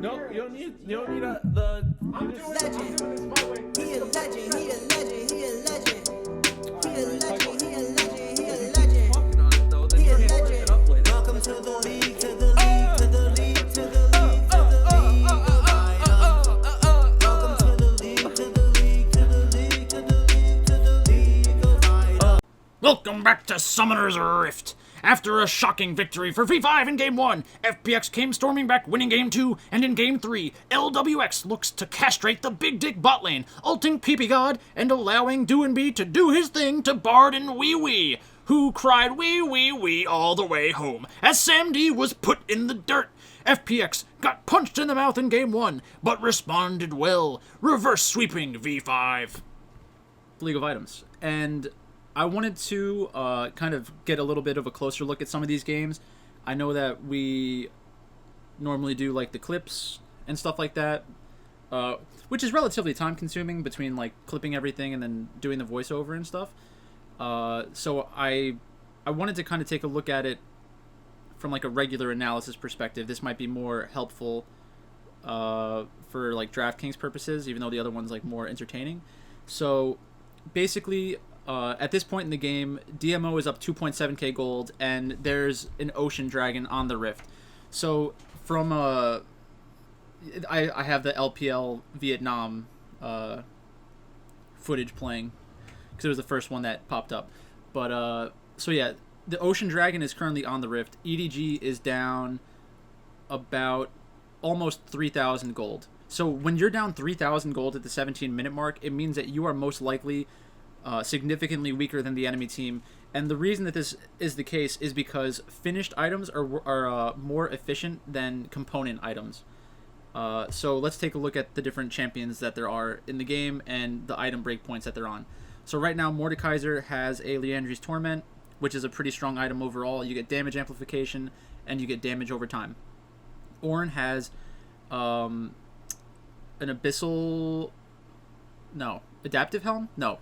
No, you don't need the. I'm doing this my way. He a legend, he a legend, he a legend. He a legend, he a legend, he a legend. Talking on it though, then He you a can't put it up legend. later. Welcome to the league, to the league, to the league, to the league, to the league of items. Welcome to the league, to the league, to the league, to the league, to the league of items. Welcome back to Summoner's Rift. After a shocking victory for V5 in Game 1, FPX came storming back, winning Game 2, and in Game 3, LWX looks to castrate the big dick bot lane, ulting PP God, and allowing Do&B to do his thing to Bard and Wee Wee, who cried wee wee wee all the way home, as Sam D was put in the dirt. FPX got punched in the mouth in Game 1, but responded well, reverse sweeping V5. League of Items. And I wanted to kind of get a little bit of a closer look at some of these games. I know that we normally do like the clips and stuff like that, which is relatively time consuming between like clipping everything and then doing the voiceover and stuff. So I wanted to kind of take a look at it from like a regular analysis perspective. This might be more helpful for like DraftKings purposes, even though the other one's like more entertaining. So basically, at this point in the game, DMO is up 2.7k gold, and there's an Ocean Dragon on the Rift. So from I have the LPL Vietnam footage playing because it was the first one that popped up. But so yeah, the Ocean Dragon is currently on the Rift. EDG is down about almost 3,000 gold. So when you're down 3,000 gold at the 17-minute mark, it means that you are most likely significantly weaker than the enemy team. And the reason that this is the case is because finished items are more efficient than component items. So let's take a look at the different champions that there are in the game and the item breakpoints that they're on. So right now, Mordekaiser has a Liandry's Torment, which is a pretty strong item overall. You get damage amplification, and you get damage over time. Ornn has an Abyssal... No. Adaptive Helm? No.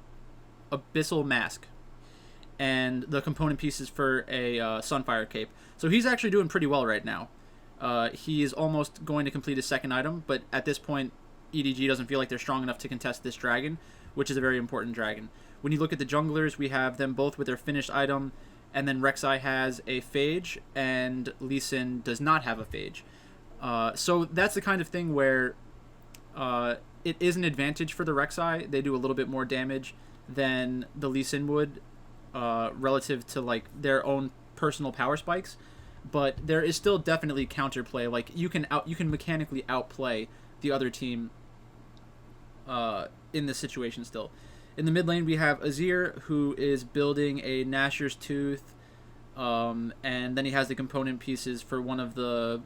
Abyssal Mask. And the component pieces for a Sunfire Cape. So he's actually doing pretty well right now. He is almost going to complete his second item, but at this point, EDG doesn't feel like they're strong enough to contest this dragon, which is a very important dragon. When you look at the junglers, we have them both with their finished item, and then Rek'Sai has a Phage, and Lee Sin does not have a Phage. So that's the kind of thing where it is an advantage for the Rek'Sai. They do a little bit more damage than the Lee Sin would relative to like their own personal power spikes, but there is still definitely counterplay. Like you can mechanically outplay the other team in this situation still. In the mid lane, we have Azir, who is building a Nashor's Tooth, and then he has the component pieces for one of the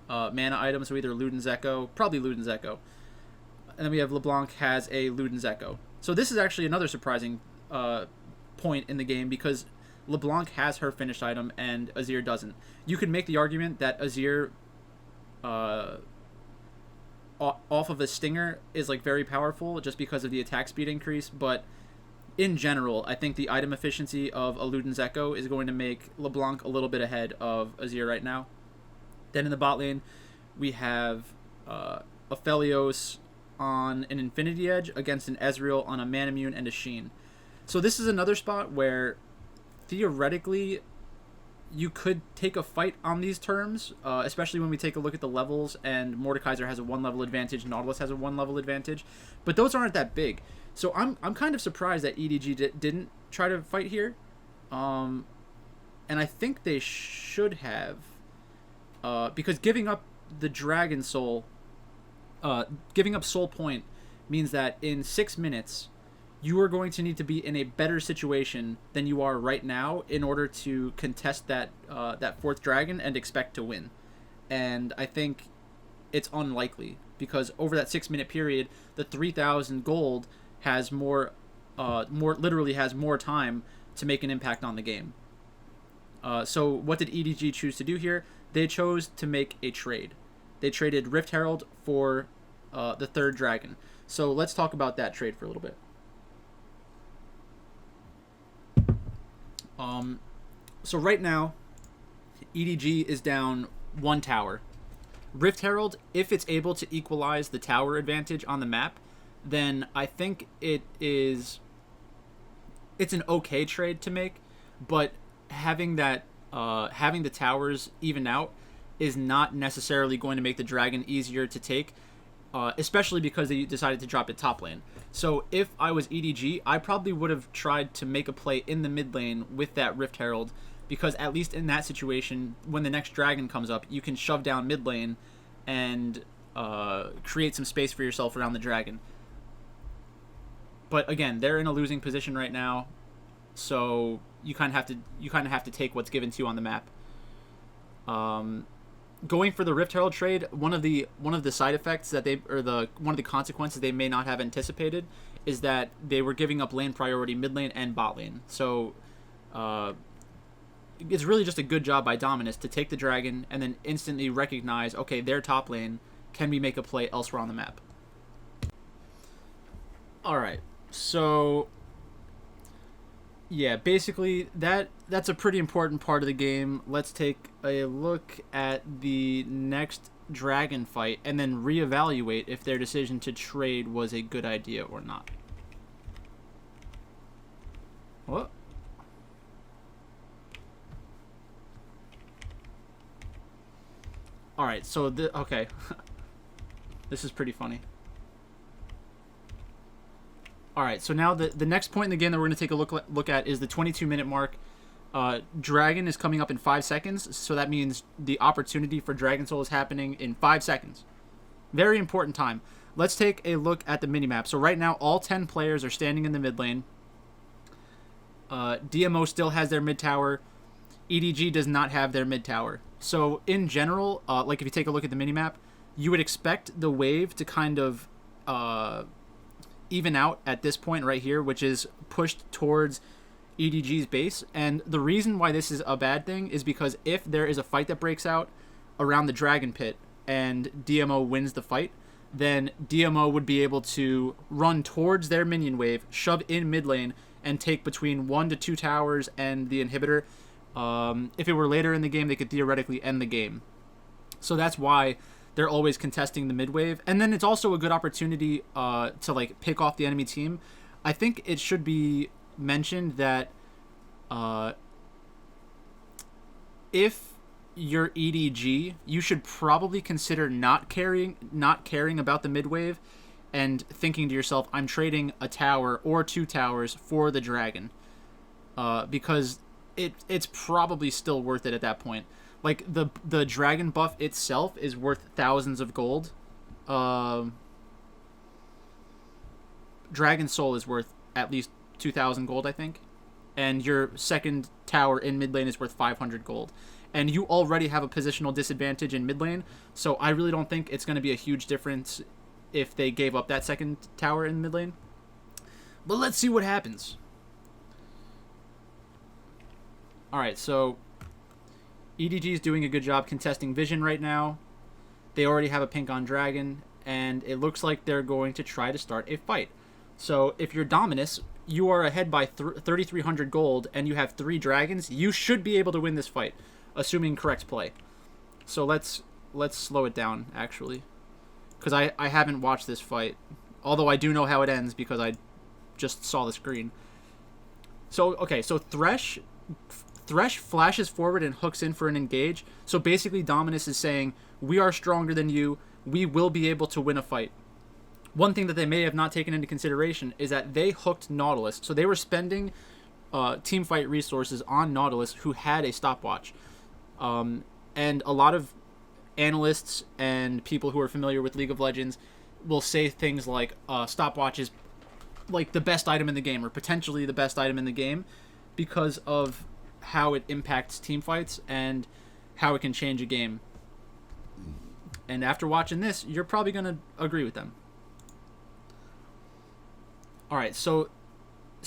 mana items, so either Luden's Echo, probably Luden's Echo. And then we have LeBlanc has a Luden's Echo. So this is actually another surprising point in the game because LeBlanc has her finished item and Azir doesn't. You could make the argument that Azir off of a Stinger is like very powerful just because of the attack speed increase, but in general, I think the item efficiency of a Luden's Echo is going to make LeBlanc a little bit ahead of Azir right now. Then in the bot lane, we have Aphelios on an Infinity Edge against an Ezreal on a Manamune and a Sheen. So this is another spot where theoretically you could take a fight on these terms, especially when we take a look at the levels, and Mordekaiser has a 1-level advantage, Nautilus has a 1-level advantage, but those aren't that big. So I'm kind of surprised that EDG didn't try to fight here, and I think they should have, because giving up the Dragon Soul, giving up Soul Point means that in 6 minutes you are going to need to be in a better situation than you are right now in order to contest that that fourth dragon and expect to win. And I think it's unlikely because over that 6-minute period, the 3,000 gold has literally has more time to make an impact on the game. So what did EDG choose to do here? They chose to make a trade. They traded Rift Herald for the third dragon. So let's talk about that trade for a little bit. So right now, EDG is down 1 tower. Rift Herald, if it's able to equalize the tower advantage on the map, then I think it's an okay trade to make, but having the towers even out is not necessarily going to make the dragon easier to take, especially because they decided to drop it top lane. So if I was EDG, I probably would have tried to make a play in the mid lane with that Rift Herald, because at least in that situation, when the next dragon comes up, you can shove down mid lane and create some space for yourself around the dragon. But again, they're in a losing position right now, so you kind of have to take what's given to you on the map. Going for the Rift Herald trade, one of the side effects that one of the consequences they may not have anticipated is that they were giving up lane priority mid lane and bot lane. So it's really just a good job by Dominus to take the dragon and then instantly recognize, okay, their top lane, can we make a play elsewhere on the map? Alright, so yeah, basically that's a pretty important part of the game. Let's take a look at the next dragon fight and then reevaluate if their decision to trade was a good idea or not. What? Alright, so okay. This is pretty funny. Alright, so now the next point in the game that we're going to take a look at is the 22-minute mark. Dragon is coming up in 5 seconds, so that means the opportunity for Dragon Soul is happening in 5 seconds. Very important time. Let's take a look at the minimap. So right now, all 10 players are standing in the mid lane. DMO still has their mid tower. EDG does not have their mid tower. So in general, like if you take a look at the minimap, you would expect the wave to kind of even out at this point right here, which is pushed towards EDG's base. And the reason why this is a bad thing is because if there is a fight that breaks out around the dragon pit and DMO wins the fight, then DMO would be able to run towards their minion wave, shove in mid lane, and take between 1 to 2 towers and the inhibitor. If it were later in the game, they could theoretically end the game. So that's why they're always contesting the mid wave. And then it's also a good opportunity to like pick off the enemy team. I think it should be mentioned that if you're EDG, you should probably consider not caring about the mid wave and thinking to yourself, I'm trading a tower or 2 towers for the dragon, because it's probably still worth it at that point. Like the dragon buff itself is worth thousands of gold. Dragon Soul is worth at least 2,000 gold, I think, and your second tower in mid lane is worth 500 gold. And you already have a positional disadvantage in mid lane, so I really don't think it's going to be a huge difference if they gave up that second tower in mid lane. But let's see what happens. Alright, so EDG is doing a good job contesting vision right now. They already have a pink on dragon, and it looks like they're going to try to start a fight. So if you're Dominus, you are ahead by 3,300 gold, and you have 3 dragons. You should be able to win this fight, assuming correct play. So let's slow it down, actually, because I haven't watched this fight, although I do know how it ends because I just saw the screen. So okay, so Thresh flashes forward and hooks in for an engage. So basically Dominus is saying, we are stronger than you, we will be able to win a fight. One thing that they may have not taken into consideration is that they hooked Nautilus. So they were spending team fight resources on Nautilus, who had a stopwatch. And a lot of analysts and people who are familiar with League of Legends will say things like stopwatch is like the best item in the game, or potentially the best item in the game, because of how it impacts team fights and how it can change a game. And after watching this, you're probably going to agree with them. Alright, so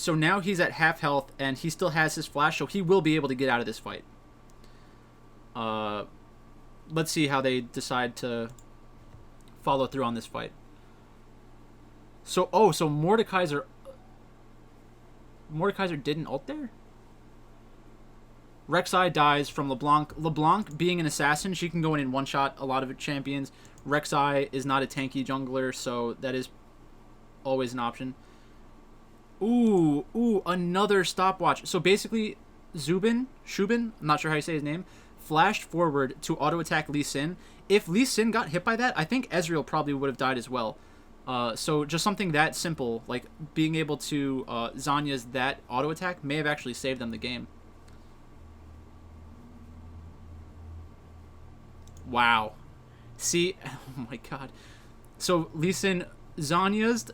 now he's at half health, and he still has his flash, so he will be able to get out of this fight. Let's see how they decide to follow through on this fight. So Mordekaiser didn't ult there? Rek'Sai dies from LeBlanc. LeBlanc, being an assassin, she can go in one-shot a lot of champions. Rek'Sai is not a tanky jungler, so that is always an option. Ooh, another stopwatch. So basically, Shubin, I'm not sure how you say his name, flashed forward to auto-attack Lee Sin. If Lee Sin got hit by that, I think Ezreal probably would have died as well. So just something that simple, like being able to Zanya's that auto-attack may have actually saved them the game. Wow. See, oh my god. So Lee Sin, stopwatched.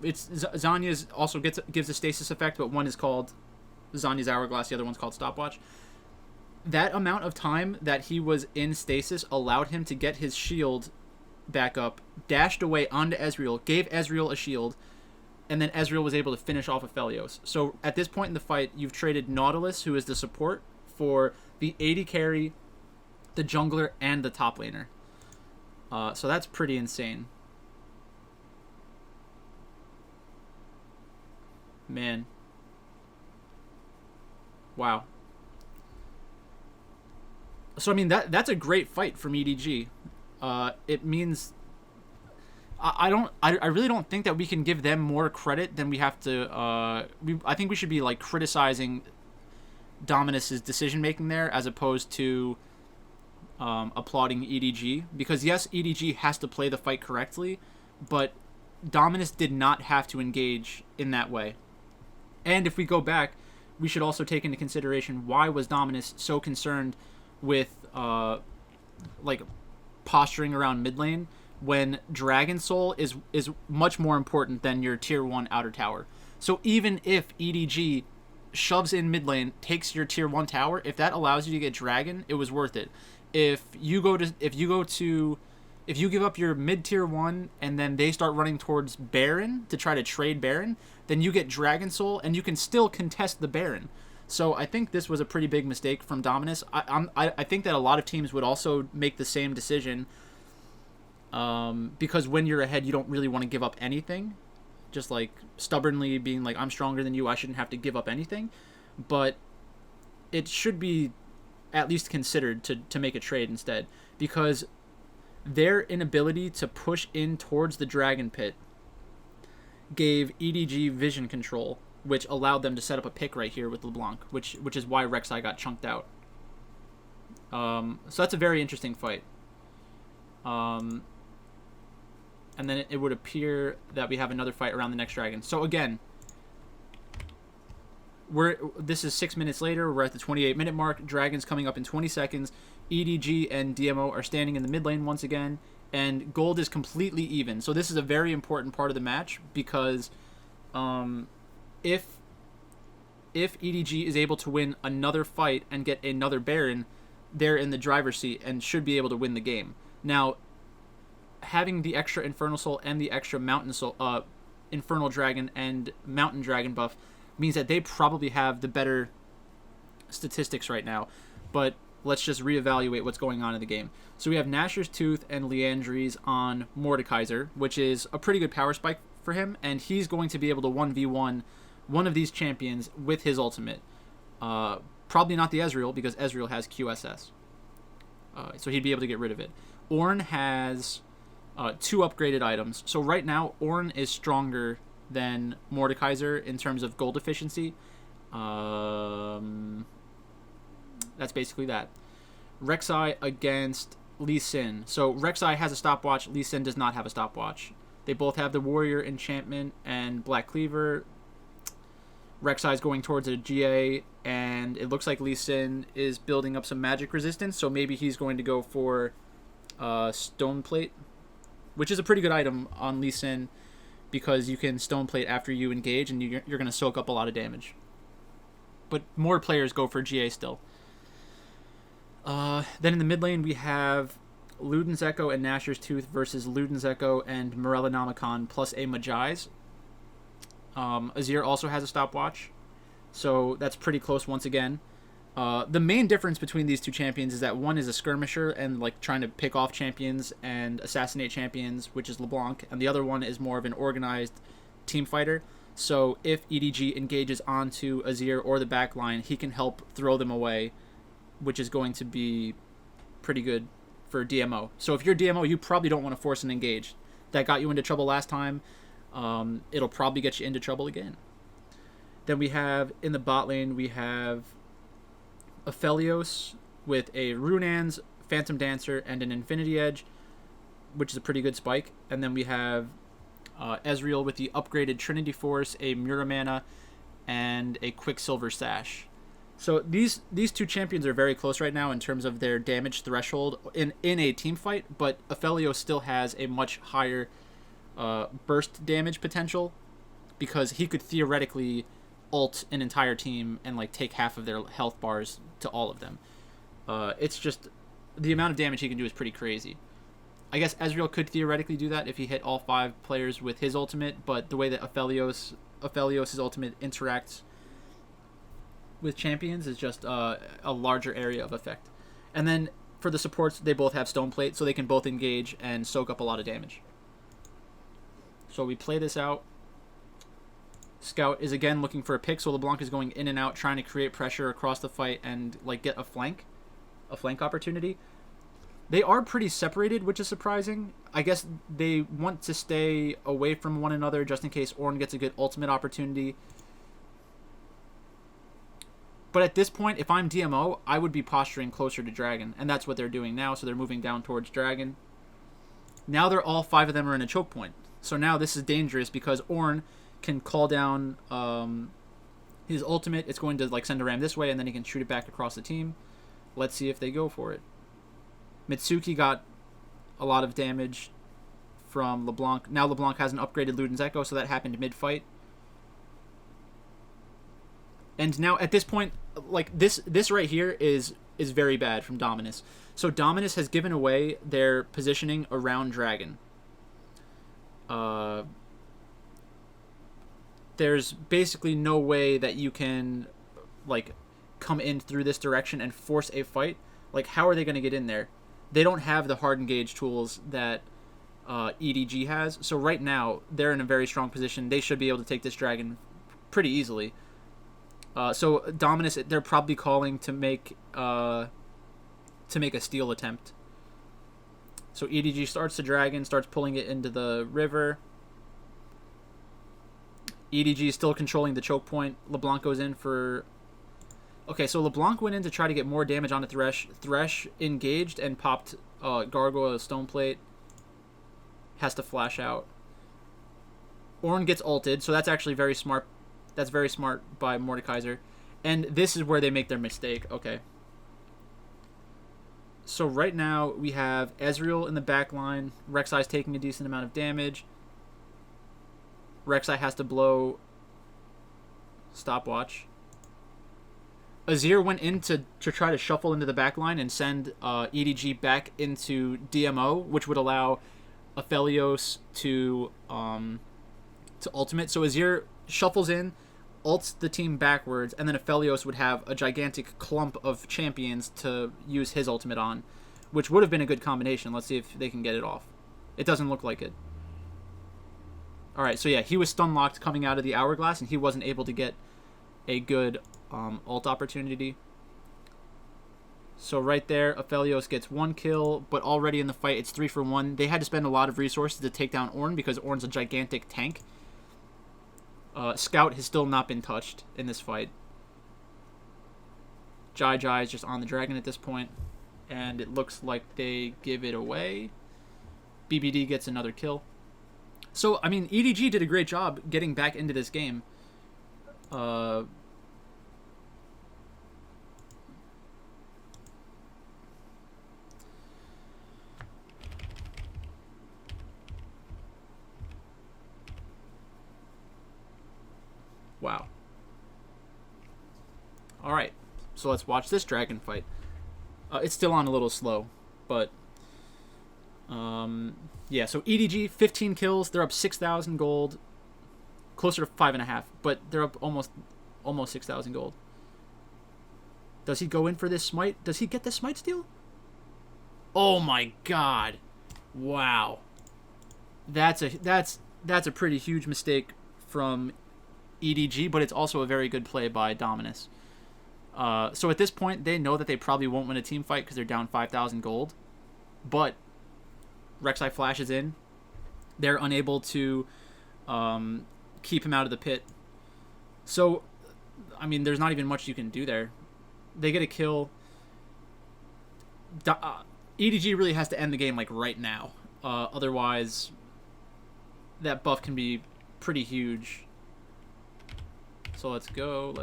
It's Zanya's also gives a stasis effect, but one is called Zanya's Hourglass, the other one's called Stopwatch. That amount of time that he was in stasis allowed him to get his shield back up, dashed away onto Ezreal, gave Ezreal a shield, and then Ezreal was able to finish off Aphelios. So at this point in the fight, you've traded Nautilus, who is the support, for the AD carry, the jungler, and the top laner. So that's pretty insane. Man. Wow. So I mean that's a great fight from EDG. It means I really don't think that we can give them more credit than we have to. I think we should be like criticizing Dominus's decision making there as opposed to applauding EDG, because yes, EDG has to play the fight correctly, but Dominus did not have to engage in that way. And if we go back, we should also take into consideration why was Dominus so concerned with like posturing around mid lane when Dragon Soul is much more important than your tier 1 outer tower. So even if EDG shoves in mid lane, takes your tier 1 tower, if that allows you to get Dragon, it was worth it. If you give up your mid tier 1 and then they start running towards Baron to try to trade Baron, then you get Dragon Soul and you can still contest the Baron. So I think this was a pretty big mistake from Dominus. I think that a lot of teams would also make the same decision, because when you're ahead, you don't really want to give up anything. Just like stubbornly being like, I'm stronger than you, I shouldn't have to give up anything. But it should be at least considered to make a trade instead, because their inability to push in towards the Dragon Pit gave EDG vision control, which allowed them to set up a pick right here with LeBlanc, which is why Rek'Sai got chunked out. So that's a very interesting fight. And then it would appear that we have another fight around the next dragon. So again, this is 6 minutes later. We're at the 28-minute mark. Dragon's coming up in 20 seconds. EDG and DMO are standing in the mid lane once again, and gold is completely even. So this is a very important part of the match, because if EDG is able to win another fight and get another Baron, they're in the driver's seat and should be able to win the game. Now, having the extra Infernal Soul and the extra Infernal Dragon and Mountain Dragon buff means that they probably have the better statistics right now. But let's just reevaluate what's going on in the game. So we have Nashor's Tooth and Liandry's on Mordekaiser, which is a pretty good power spike for him, and he's going to be able to 1v1 one of these champions with his ultimate. Probably not the Ezreal, because Ezreal has QSS. So he'd be able to get rid of it. Ornn has 2 upgraded items. So right now, Ornn is stronger than Mordekaiser in terms of gold efficiency. That's basically that. Rek'Sai against Lee Sin. So Rek'Sai has a stopwatch. Lee Sin does not have a stopwatch. They both have the Warrior Enchantment and Black Cleaver. Rek'Sai is going towards a GA, and it looks like Lee Sin is building up some magic resistance, so maybe he's going to go for Stone Plate, which is a pretty good item on Lee Sin, because you can Stone Plate after you engage, and you're going to soak up a lot of damage. But more players go for GA still. Then in the mid lane, we have Luden's Echo and Nashor's Tooth versus Luden's Echo and Morellonomicon plus a Magi's. Azir also has a stopwatch, so that's pretty close once again. The main difference between these two champions is that one is a skirmisher and like trying to pick off champions and assassinate champions, which is LeBlanc, and the other one is more of an organized team fighter. So if EDG engages onto Azir or the backline, he can help throw them away, which is going to be pretty good for DMO. So if you're DMO, you probably don't want to force an engage. That got you into trouble last time. It'll probably get you into trouble again. Then we have, in the bot lane, we have Aphelios with a Runaan's, Phantom Dancer, and an Infinity Edge, which is a pretty good spike. And then we have Ezreal with the upgraded Trinity Force, a Muramana, and a Quicksilver Sash. So these two champions are very close right now in terms of their damage threshold in a team fight, but Aphelios still has a much higher burst damage potential because he could theoretically ult an entire team and like take half of their health bars to all of them. It's just the amount of damage he can do is pretty crazy. I guess Ezreal could theoretically do that if he hit all 5 players with his ultimate, but the way that Aphelios' ultimate interacts with champions is just a larger area of effect. And then for the supports, they both have Stone Plate, so they can both engage and soak up a lot of damage. So we play this out. Scout is again looking for a pick, so LeBlanc is going in and out, trying to create pressure across the fight and like get a flank opportunity. They are pretty separated, which is surprising. I guess they want to stay away from one another just in case Ornn gets a good ultimate opportunity. But at this point, if I'm DMO, I would be posturing closer to Dragon, and that's what they're doing now, so they're moving down towards Dragon. Now they're all 5 of them are in a choke point. So now this is dangerous because Ornn can call down his ultimate. It's going to like send a ram this way, and then he can shoot it back across the team. Let's see if they go for it. Mitsuki got a lot of damage from LeBlanc. Now LeBlanc has an upgraded Luden's Echo, so that happened mid-fight. And now at this point, like this right here is very bad from Dominus. So Dominus has given away their positioning around Dragon. There's basically no way that you can like come in through this direction and force a fight. Like, how are they going to get in there? They don't have the hard engage tools that EDG has. So right now, they're in a very strong position. They should be able to take this Dragon pretty easily. So Dominus, they're probably calling to make a steal attempt. So EDG starts the Dragon, starts pulling it into the river. EDG is still controlling the choke point. LeBlanc goes in for... Okay, so LeBlanc went in to try to get more damage onto Thresh. Thresh engaged and popped Gargoyle Stone Plate. Has to flash out. Ornn gets ulted, so that's actually very smart. That's very smart by Mordekaiser. And this is where they make their mistake. Okay. So right now we have Ezreal in the back line. Rek'Sai's taking a decent amount of damage. Rek'Sai has to blow stopwatch. Azir went in to try to shuffle into the back line and send EDG back into DMO, which would allow Aphelios to ultimate. So Azir shuffles in, ults the team backwards, and then Aphelios would have a gigantic clump of champions to use his ultimate on, which would have been a good combination. Let's see if they can get it off. It doesn't look like it. Alright, so yeah, he was stun-locked coming out of the Hourglass, and he wasn't able to get a good ult opportunity. So right there, Aphelios gets 1 kill, but already in the fight, it's 3 for 1. They had to spend a lot of resources to take down Ornn because Ornn's a gigantic tank. Scout has still not been touched in this fight. Jai is just on the Dragon at this point, and it looks like they give it away. BBD gets another kill. So, I mean, EDG did a great job getting back into this game. Wow. Alright, so let's watch this Dragon fight. It's still on a little slow, but... yeah, so EDG, 15 kills. They're up 6,000 gold. Closer to 5.5, but they're up almost 6,000 gold. Does he go in for this smite? Does he get the smite steal? Oh my god. Wow. That's a pretty huge mistake from EDG, but it's also a very good play by Dominus. So at this point, they know that they probably won't win a team fight because they're down 5,000 gold. But Rek'Sai flashes in. They're unable to keep him out of the pit. So, I mean, there's not even much you can do there. They get a kill. EDG really has to end the game like right now. Otherwise, that buff can be pretty huge. So let's go.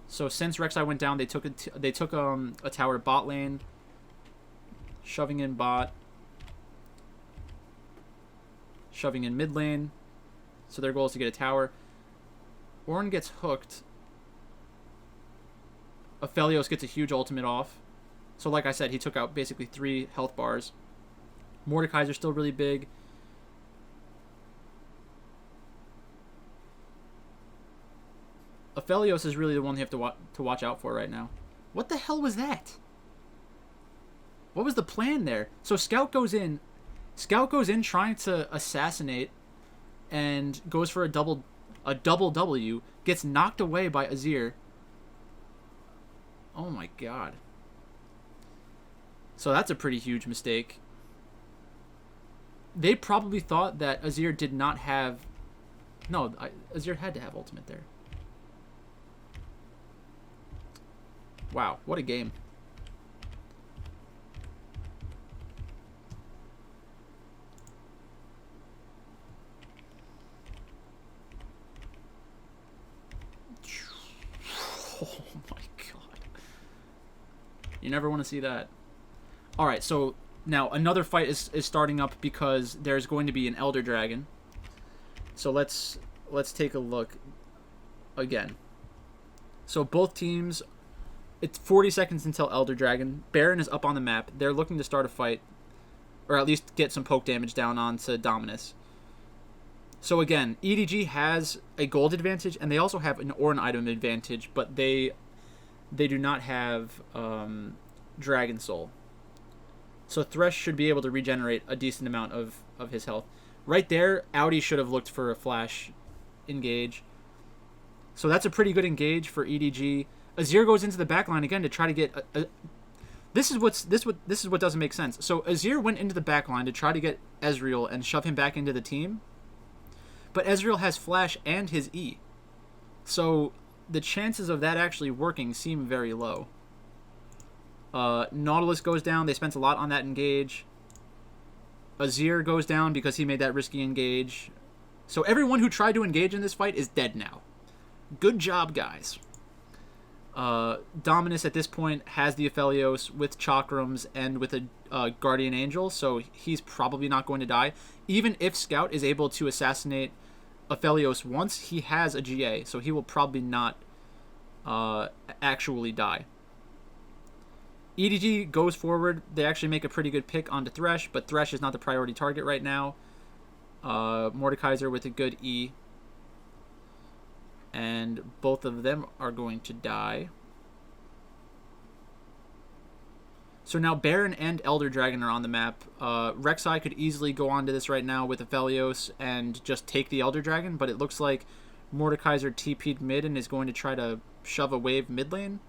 So since Rek'Sai went down, they took a tower bot lane, shoving in bot, shoving in mid lane. So their goal is to get a tower. Ornn gets hooked. Aphelios gets a huge ultimate off. So like I said, he took out basically 3 health bars. Mordekaiser's still really big. Aphelios is really the one you have to watch out for right now. What the hell was that? What was the plan there? So Scout goes in trying to assassinate and goes for a double W, gets knocked away by Azir. Oh my god. So that's a pretty huge mistake. They probably thought that Azir did not have... No, Azir had to have ultimate there. Wow, what a game. Oh my god. You never want to see that. Alright, so now another fight is starting up because there's going to be an Elder Dragon. So let's take a look again. So both teams, it's 40 seconds until Elder Dragon. Baron is up on the map. They're looking to start a fight, or at least get some poke damage down onto Dominus. So again, EDG has a gold advantage, and they also have an Ornn item advantage, but they do not have Dragon Soul. So Thresh should be able to regenerate a decent amount of his health. Right there, Audi should have looked for a flash engage. So that's a pretty good engage for EDG. Azir goes into the backline again to try to get this is what doesn't make sense. So Azir went into the backline to try to get Ezreal and shove him back into the team. But Ezreal has flash and his E. So the chances of that actually working seem very low. Nautilus goes down. They spent a lot on that engage. Azir goes down because he made that risky engage. So everyone who tried to engage in this fight is dead now. Good job, guys. Dominus at this point has the Aphelios with Chakrams and with a Guardian Angel, so he's probably not going to die. Even if Scout is able to assassinate Aphelios once, he has a GA, so he will probably not actually die. EDG goes forward. They actually make a pretty good pick onto Thresh, but Thresh is not the priority target right now. Mordekaiser with a good E. And both of them are going to die. So now Baron and Elder Dragon are on the map. Rek'Sai could easily go onto this right now with Aphelios and just take the Elder Dragon, but it looks like Mordekaiser TP'd mid and is going to try to shove a wave mid lane.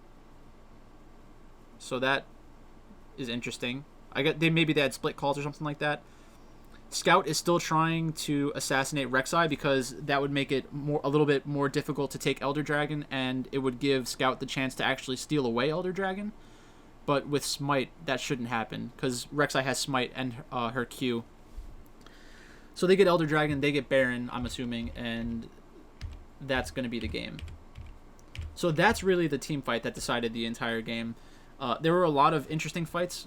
So that is interesting. Maybe they had split calls or something like that. Scout is still trying to assassinate Rek'Sai because that would make it a little bit more difficult to take Elder Dragon, and it would give Scout the chance to actually steal away Elder Dragon. But with Smite, that shouldn't happen because Rek'Sai has Smite and her Q. So they get Elder Dragon, they get Baron, I'm assuming, and that's going to be the game. So that's really the team fight that decided the entire game. There were a lot of interesting fights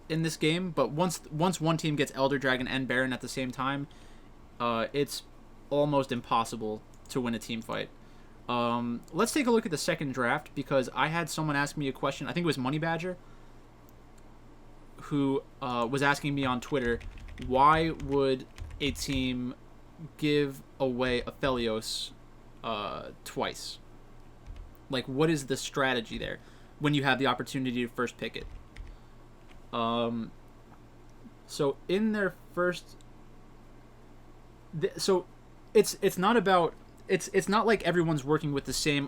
in this game, but once one team gets Elder Dragon and Baron at the same time, it's almost impossible to win a team fight. Let's take a look at the second draft because I had someone ask me a question. I think it was Money Badger who was asking me on Twitter, why would a team give away Aphelios twice? Like, what is the strategy there when you have the opportunity to first pick it? So in their first, so it's not about it's not like everyone's working with the same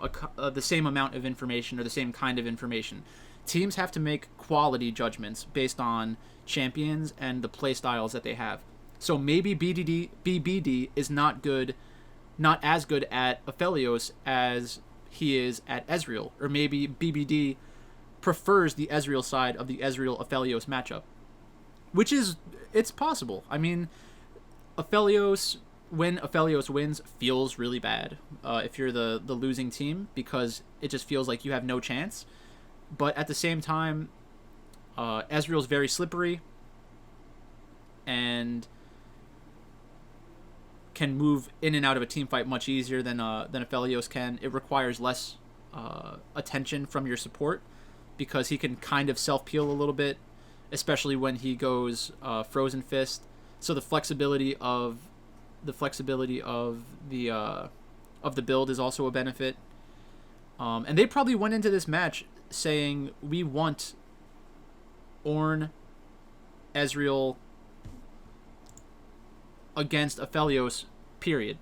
amount of information or the same kind of information. Teams have to make quality judgments based on champions and the play styles that they have. So maybe BBD is not as good at Aphelios as he is at Ezreal, or maybe BBD prefers the Ezreal side of the Ezreal Aphelios matchup, it's possible. I mean, when Aphelios wins, feels really bad if you're the losing team, because it just feels like you have no chance. But at the same time, Ezreal's very slippery and can move in and out of a team fight much easier than Aphelios can. It requires less attention from your support, because he can kind of self-peel a little bit, especially when he goes Frozen Fist. So the flexibility of the build is also a benefit. And they probably went into this match saying, we want Ornn, Ezreal against Aphelios, period.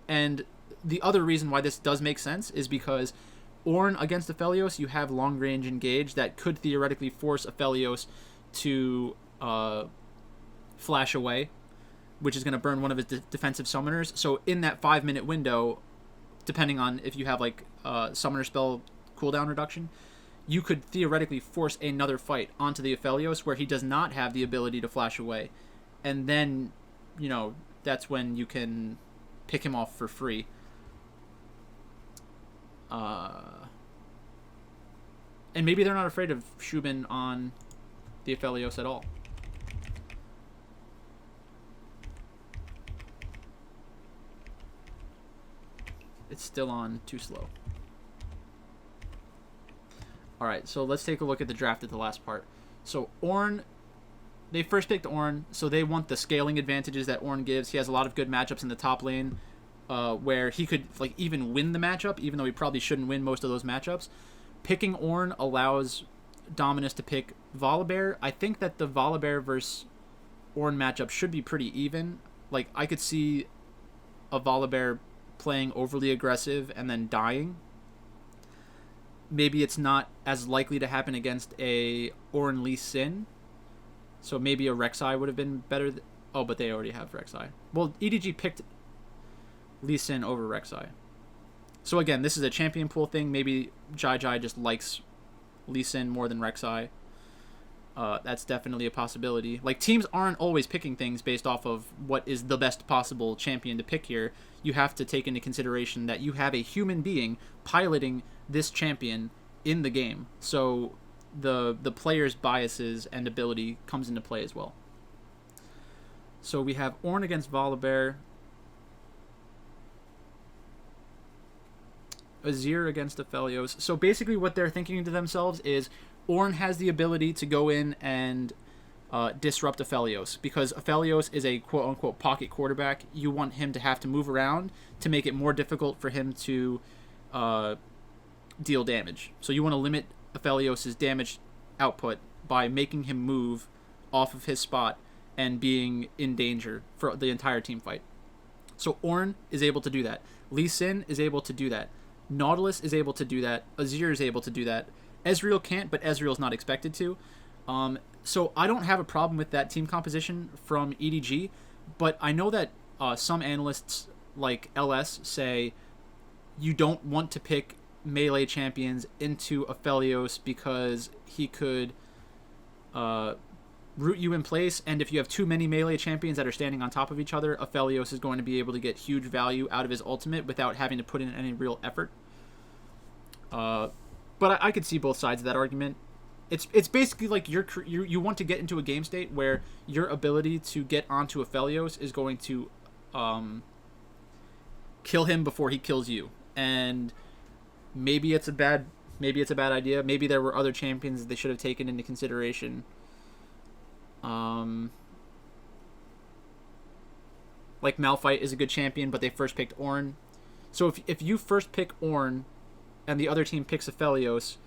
And the other reason why this does make sense is because Ornn against Aphelios, you have long range engage that could theoretically force Aphelios to flash away, which is going to burn one of his defensive summoners. So in that 5-minute window, depending on if you have like summoner spell cooldown reduction, you could theoretically force another fight onto the Aphelios where he does not have the ability to flash away. And then, that's when you can pick him off for free. And maybe they're not afraid of Shubin on the Aphelios at all. It's still on too slow. Alright, so let's take a look at the draft at the last part. So Ornn, they first picked Ornn, so they want the scaling advantages that Ornn gives. He has a lot of good matchups in the top lane, where he could even win the matchup, even though he probably shouldn't win most of those matchups. Picking Ornn allows Dominus to pick Volibear. I think that the Volibear versus Ornn matchup should be pretty even. I could see a Volibear playing overly aggressive and then dying. Maybe it's not as likely to happen against a Ornn Lee Sin. So maybe a Rek'Sai would have been better. But they already have Rek'Sai. Well, EDG picked Lee Sin over Rek'Sai. So again, this is a champion pool thing. Maybe Jai just likes Lee Sin more than Rek'Sai. That's definitely a possibility. Teams aren't always picking things based off of what is the best possible champion to pick here. You have to take into consideration that you have a human being piloting this champion in the game. So the player's biases and ability comes into play as well. So we have Ornn against Volibear. Azir against Aphelios. So basically what they're thinking to themselves is Ornn has the ability to go in and disrupt Aphelios, because Aphelios is a quote-unquote pocket quarterback. You want him to have to move around to make it more difficult for him to deal damage. So you want to limit Aphelios' damage output by making him move off of his spot and being in danger for the entire team fight. So Ornn is able to do that. Lee Sin is able to do that. Nautilus is able to do that. Azir is able to do that. Ezreal can't, but Ezreal's not expected to. So I don't have a problem with that team composition from EDG, but I know that some analysts like LS say you don't want to pick melee champions into Aphelios because he could root you in place, and if you have too many melee champions that are standing on top of each other, Aphelios is going to be able to get huge value out of his ultimate without having to put in any real effort. But I could see both sides of that argument. It's basically like you want to get into a game state where your ability to get onto Aphelios is going to kill him before he kills you. And maybe it's a bad idea. Maybe there were other champions that they should have taken into consideration. Like Malphite is a good champion, but they first picked Ornn. So if you first pick Ornn and the other team picks Aphelios,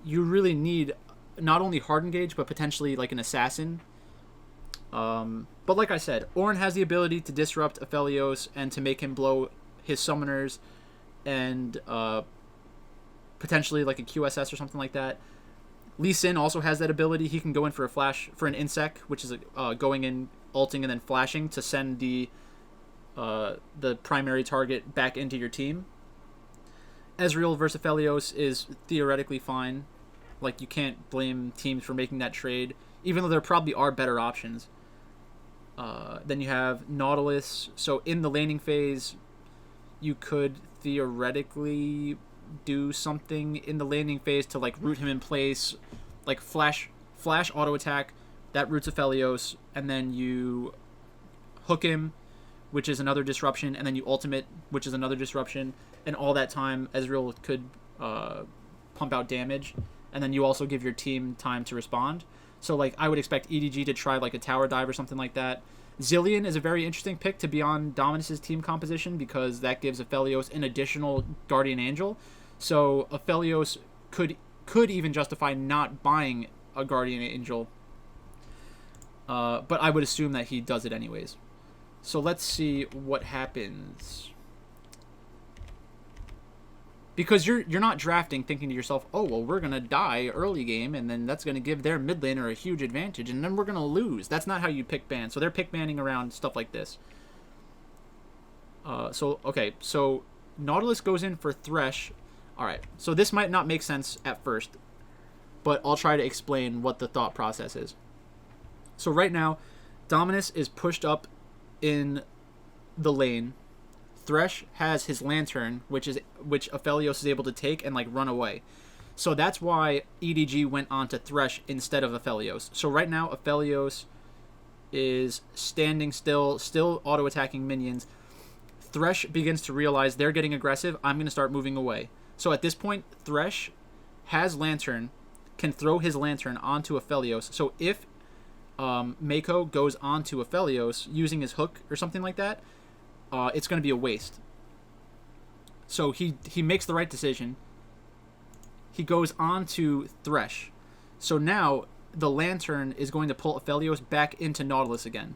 you really need not only hard engage, but potentially like an assassin But like I said, Ornn has the ability to disrupt Aphelios and to make him blow his summoners and potentially like a QSS or something like that. Lee Sin also has that ability. He can go in for a flash, for an insec, which is going in, ulting, and then flashing to send the primary target back into your team. Ezreal versus Aphelios is theoretically fine. Like, you can't blame teams for making that trade, even though there probably are better options. Then you have Nautilus. So in the laning phase, you could theoretically do something in the laning phase to like root him in place, like flash auto attack that roots Aphelios, and then you hook him, which is another disruption, and then you ultimate, which is another disruption, and all that time Ezreal could pump out damage, and then you also give your team time to respond. So like I would expect EDG to try like a tower dive or something like that. Zilean is a very interesting pick to be on Dominus' team composition because that gives Aphelios an additional Guardian Angel. So Aphelios could even justify not buying a Guardian Angel. But I would assume that he does it anyways. So let's see what happens. Because you're not drafting thinking to yourself, oh, well, we're going to die early game, and then that's going to give their mid laner a huge advantage, and then we're going to lose. That's not how you pick ban. So they're pick banning around stuff like this. Okay, so Nautilus goes in for Thresh. All right, so this might not make sense at first, but I'll try to explain what the thought process is. So right now, Dominus is pushed up in the lane. Thresh has his lantern, which Aphelios is able to take and like run away. So that's why EDG went on to Thresh instead of Aphelios. So right now Aphelios is standing still auto-attacking minions. Thresh begins to realize they're getting aggressive. I'm going to start moving away. So at this point, Thresh has lantern, can throw his lantern onto Aphelios. So if Mako goes onto Aphelios using his hook or something like that, it's going to be a waste. So he makes the right decision. He goes on to Thresh. So now the lantern is going to pull Aphelios back into Nautilus again.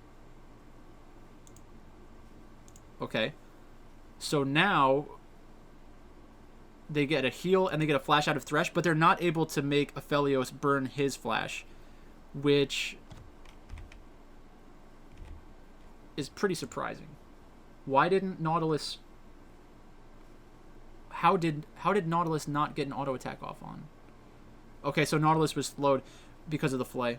Okay. So now they get a heal and they get a flash out of Thresh, but they're not able to make Aphelios burn his flash, which is pretty surprising. Why didn't Nautilus... How did Nautilus not get an auto attack off on? Okay, so Nautilus was slowed because of the flay.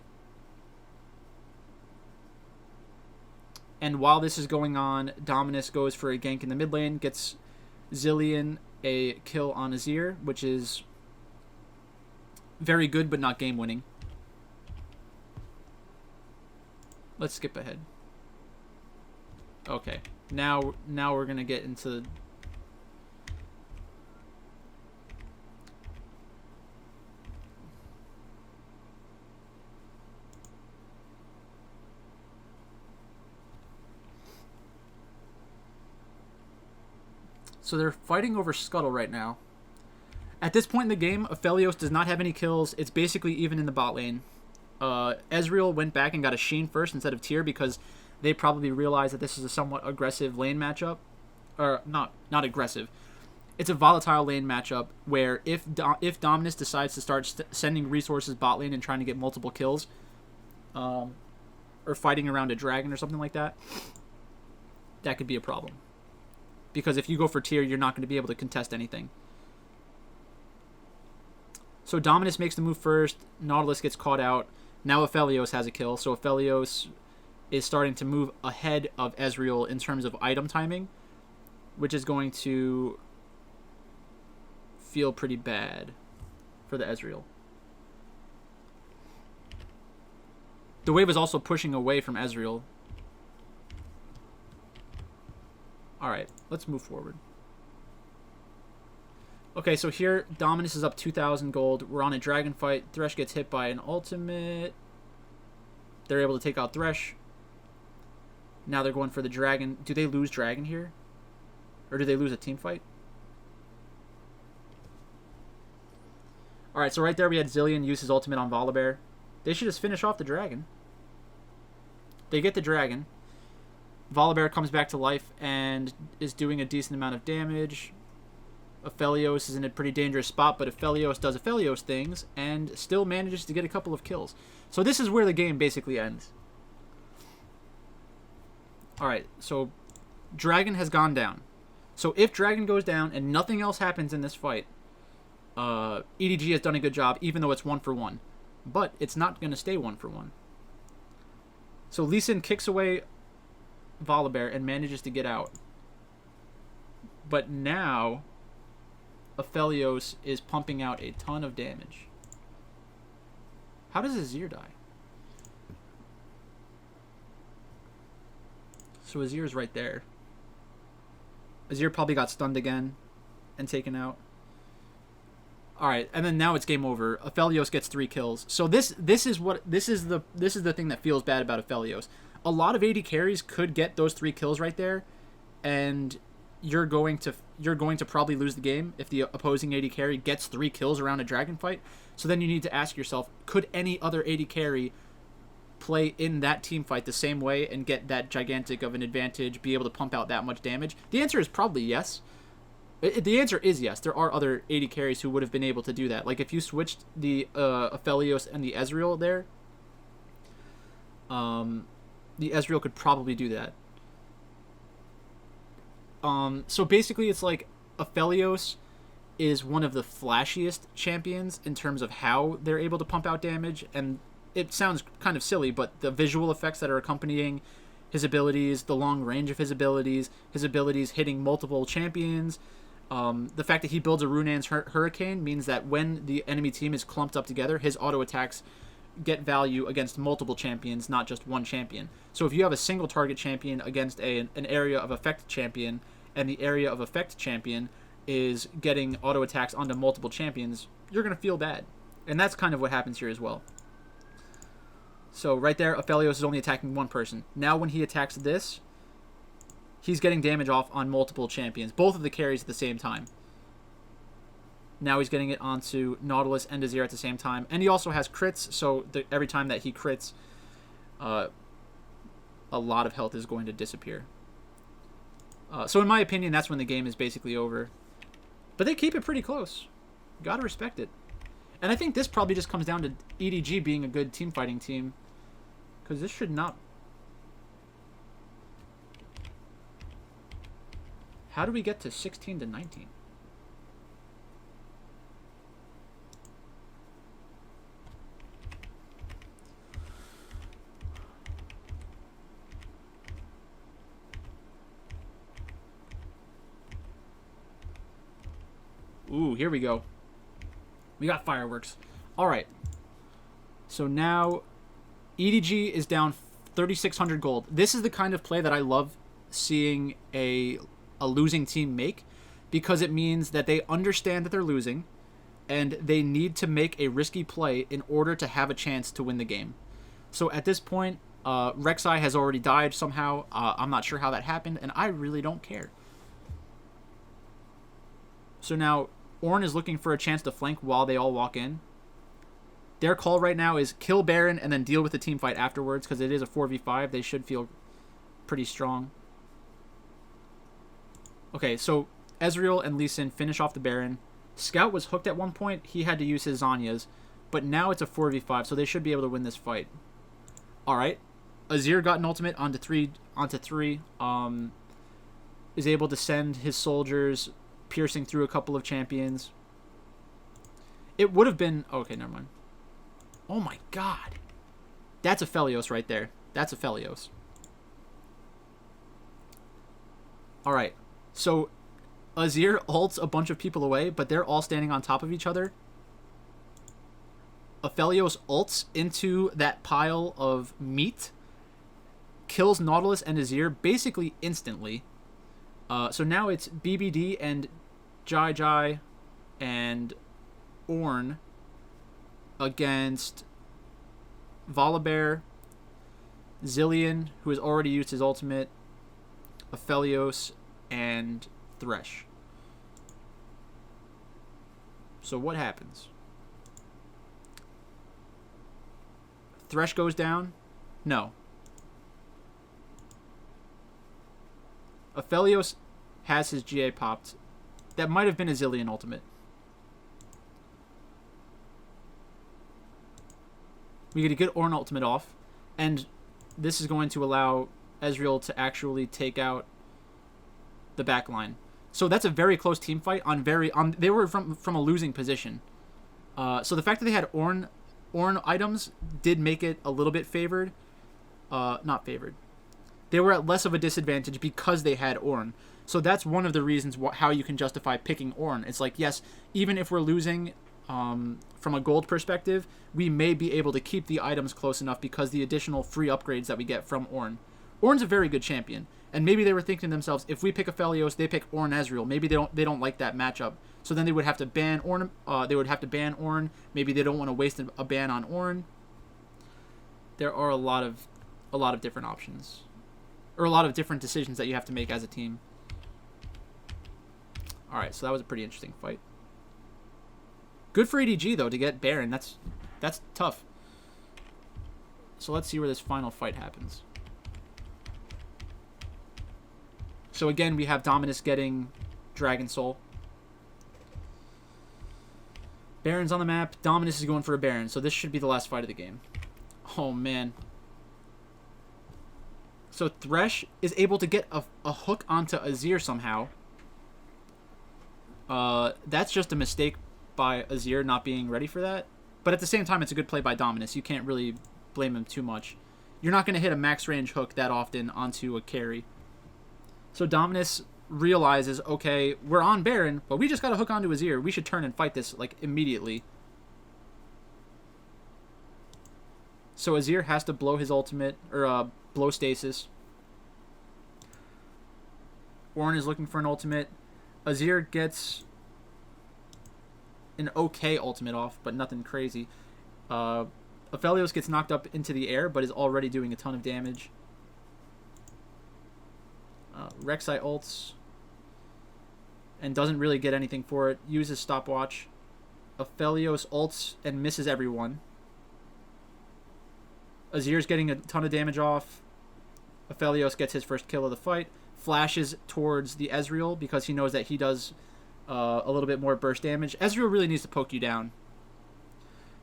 And while this is going on, Dominus goes for a gank in the mid lane, gets Zilean a kill on Azir, which is very good but not game winning. Let's skip ahead. Okay. Now we're going to get into... So they're fighting over Scuttle right now. At this point in the game, Aphelios does not have any kills. It's basically even in the bot lane. Ezreal went back and got a Sheen first instead of Tyr because they probably realized that this is a somewhat aggressive lane matchup. Or, not aggressive. It's a volatile lane matchup where if Dominus decides to start sending resources bot lane and trying to get multiple kills, or fighting around a dragon or something like that, that could be a problem. Because if you go for Tyr, you're not going to be able to contest anything. So Dominus makes the move first. Nautilus gets caught out. Now Aphelios has a kill. So Aphelios is starting to move ahead of Ezreal in terms of item timing, which is going to feel pretty bad for the Ezreal. The wave is also pushing away from Ezreal. Alright, let's move forward. Okay, so here, Dominus is up 2,000 gold. We're on a dragon fight. Thresh gets hit by an ultimate. They're able to take out Thresh. Now they're going for the dragon. Do they lose dragon here? Or do they lose a team fight? Alright, so right there we had Zilean use his ultimate on Volibear. They should just finish off the dragon. they get the dragon. Volibear comes back to life and is doing a decent amount of damage. Aphelios is in a pretty dangerous spot, but Aphelios does Aphelios things and still manages to get a couple of kills. So this is where the game basically ends. Alright, so Dragon has gone down. So if Dragon goes down and nothing else happens in this fight, EDG has done a good job, even though it's 1-for-1. But it's not going to stay 1-for-1. So Lee Sin kicks away Volibear and manages to get out. But now Aphelios is pumping out a ton of damage. How does Azir die? So Azir is right there. Azir probably got stunned again and taken out. Alright, and then now it's game over. Aphelios gets 3 kills. So this is the thing that feels bad about Aphelios. A lot of AD carries could get those 3 kills right there, and you're going to probably lose the game if the opposing AD carry gets 3 kills around a dragon fight. So then you need to ask yourself, could any other AD carry play in that team fight the same way and get that gigantic of an advantage, be able to pump out that much damage? The answer is probably yes. The answer is yes. There are other AD carries who would have been able to do that. Like if you switched the Aphelios and the Ezreal there, the Ezreal could probably do that. So basically it's like Aphelios is one of the flashiest champions in terms of how they're able to pump out damage, and it sounds kind of silly, but the visual effects that are accompanying his abilities, the long range of his abilities hitting multiple champions, the fact that he builds a Runaan's Hurricane means that when the enemy team is clumped up together, his auto attacks get value against multiple champions, not just one champion. So if you have a single target champion against an area of effect champion, and the area of effect champion is getting auto attacks onto multiple champions, you're going to feel bad. And that's kind of what happens here as well. So right there, Aphelios is only attacking one person. Now when he attacks this, he's getting damage off on multiple champions, both of the carries at the same time. Now he's getting it onto Nautilus and Azir at the same time. And he also has crits, so every time that he crits, a lot of health is going to disappear. So in my opinion, that's when the game is basically over. But they keep it pretty close. Gotta respect it. And I think this probably just comes down to EDG being a good team fighting team. Because this should not... How do we get to 16 to 19? Ooh, here we go. We got fireworks. Alright. So now EDG is down 3,600 gold. This is the kind of play that I love seeing a losing team make, because it means that they understand that they're losing and they need to make a risky play in order to have a chance to win the game. So at this point, Rek'Sai has already died somehow. I'm not sure how that happened, and I really don't care. So now Ornn is looking for a chance to flank while they all walk in. Their call right now is kill Baron and then deal with the team fight afterwards, because it is a 4v5. They should feel pretty strong. Okay, so Ezreal and Lee Sin finish off the Baron. Scout was hooked at one point. He had to use his Zanyas. But now it's a 4v5, so they should be able to win this fight. Alright. Azir got an ultimate onto three. Is able to send his soldiers piercing through a couple of champions. It would have been... Okay, never mind. Oh my god. That's Aphelios right there. That's Aphelios. Alright. So, Azir ults a bunch of people away, but they're all standing on top of each other. Aphelios ults into that pile of meat, kills Nautilus and Azir basically instantly. So now it's BBD and Jai and Ornn against Volibear, Zillion, who has already used his ultimate, Aphelios, and Thresh. So what happens? Thresh goes down? No. Aphelios has his GA popped. That might have been a Zillion ultimate. We get a good Ornn ultimate off, and this is going to allow Ezreal to actually take out the back line. So that's a very close team fight they were from a losing position. So the fact that they had Ornn items did make it a little bit favored. Not favored. They were at less of a disadvantage because they had Ornn. So that's one of the reasons how you can justify picking Ornn. It's like, yes, even if we're losing from a gold perspective, we may be able to keep the items close enough because the additional free upgrades that we get from Ornn. Ornn's a very good champion. And maybe they were thinking to themselves, if we pick Aphelios, they pick Ornn Ezreal. Maybe they don't like that matchup. So then they would have to ban Ornn. Ornn. Maybe they don't want to waste a ban on Ornn. There are a lot of different options, or a lot of different decisions that you have to make as a team. All right, so that was a pretty interesting fight. Good for ADG though to get Baron. That's tough. So let's see where this final fight happens. So again, we have Dominus getting Dragon Soul. Baron's on the map. Dominus is going for a Baron, so this should be the last fight of the game. Oh, man. So Thresh is able to get a hook onto Azir somehow. That's just a mistake by Azir not being ready for that. But at the same time, it's a good play by Dominus. You can't really blame him too much. You're not going to hit a max range hook that often onto a carry. So Dominus realizes, okay, we're on Baron, but we just got a hook onto Azir. We should turn and fight this, like, immediately. So Azir has to blow his ultimate, or blow stasis. Ornn is looking for an ultimate. Azir gets an okay ultimate off, but nothing crazy. Aphelios gets knocked up into the air, but is already doing a ton of damage. Rek'Sai ults and doesn't really get anything for it. Uses stopwatch. Aphelios ults and misses everyone. Azir's getting a ton of damage off. Aphelios gets his first kill of the fight. Flashes towards the Ezreal because he knows that he does a little bit more burst damage. Ezreal really needs to poke you down.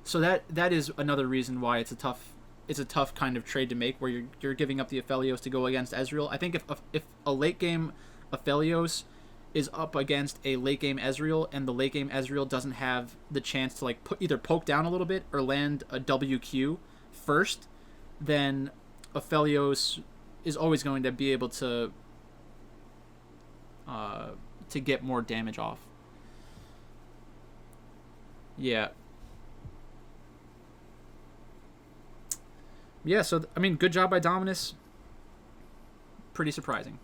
So that is another reason why it's a tough kind of trade to make, where you're giving up the Aphelios to go against Ezreal. I think if a late game Aphelios is up against a late game Ezreal, and the late game Ezreal doesn't have the chance to like either poke down a little bit or land a WQ first, then Aphelios is always going to be able to get more damage off. Yeah. Yeah, so, I mean, good job by Dominus. Pretty surprising.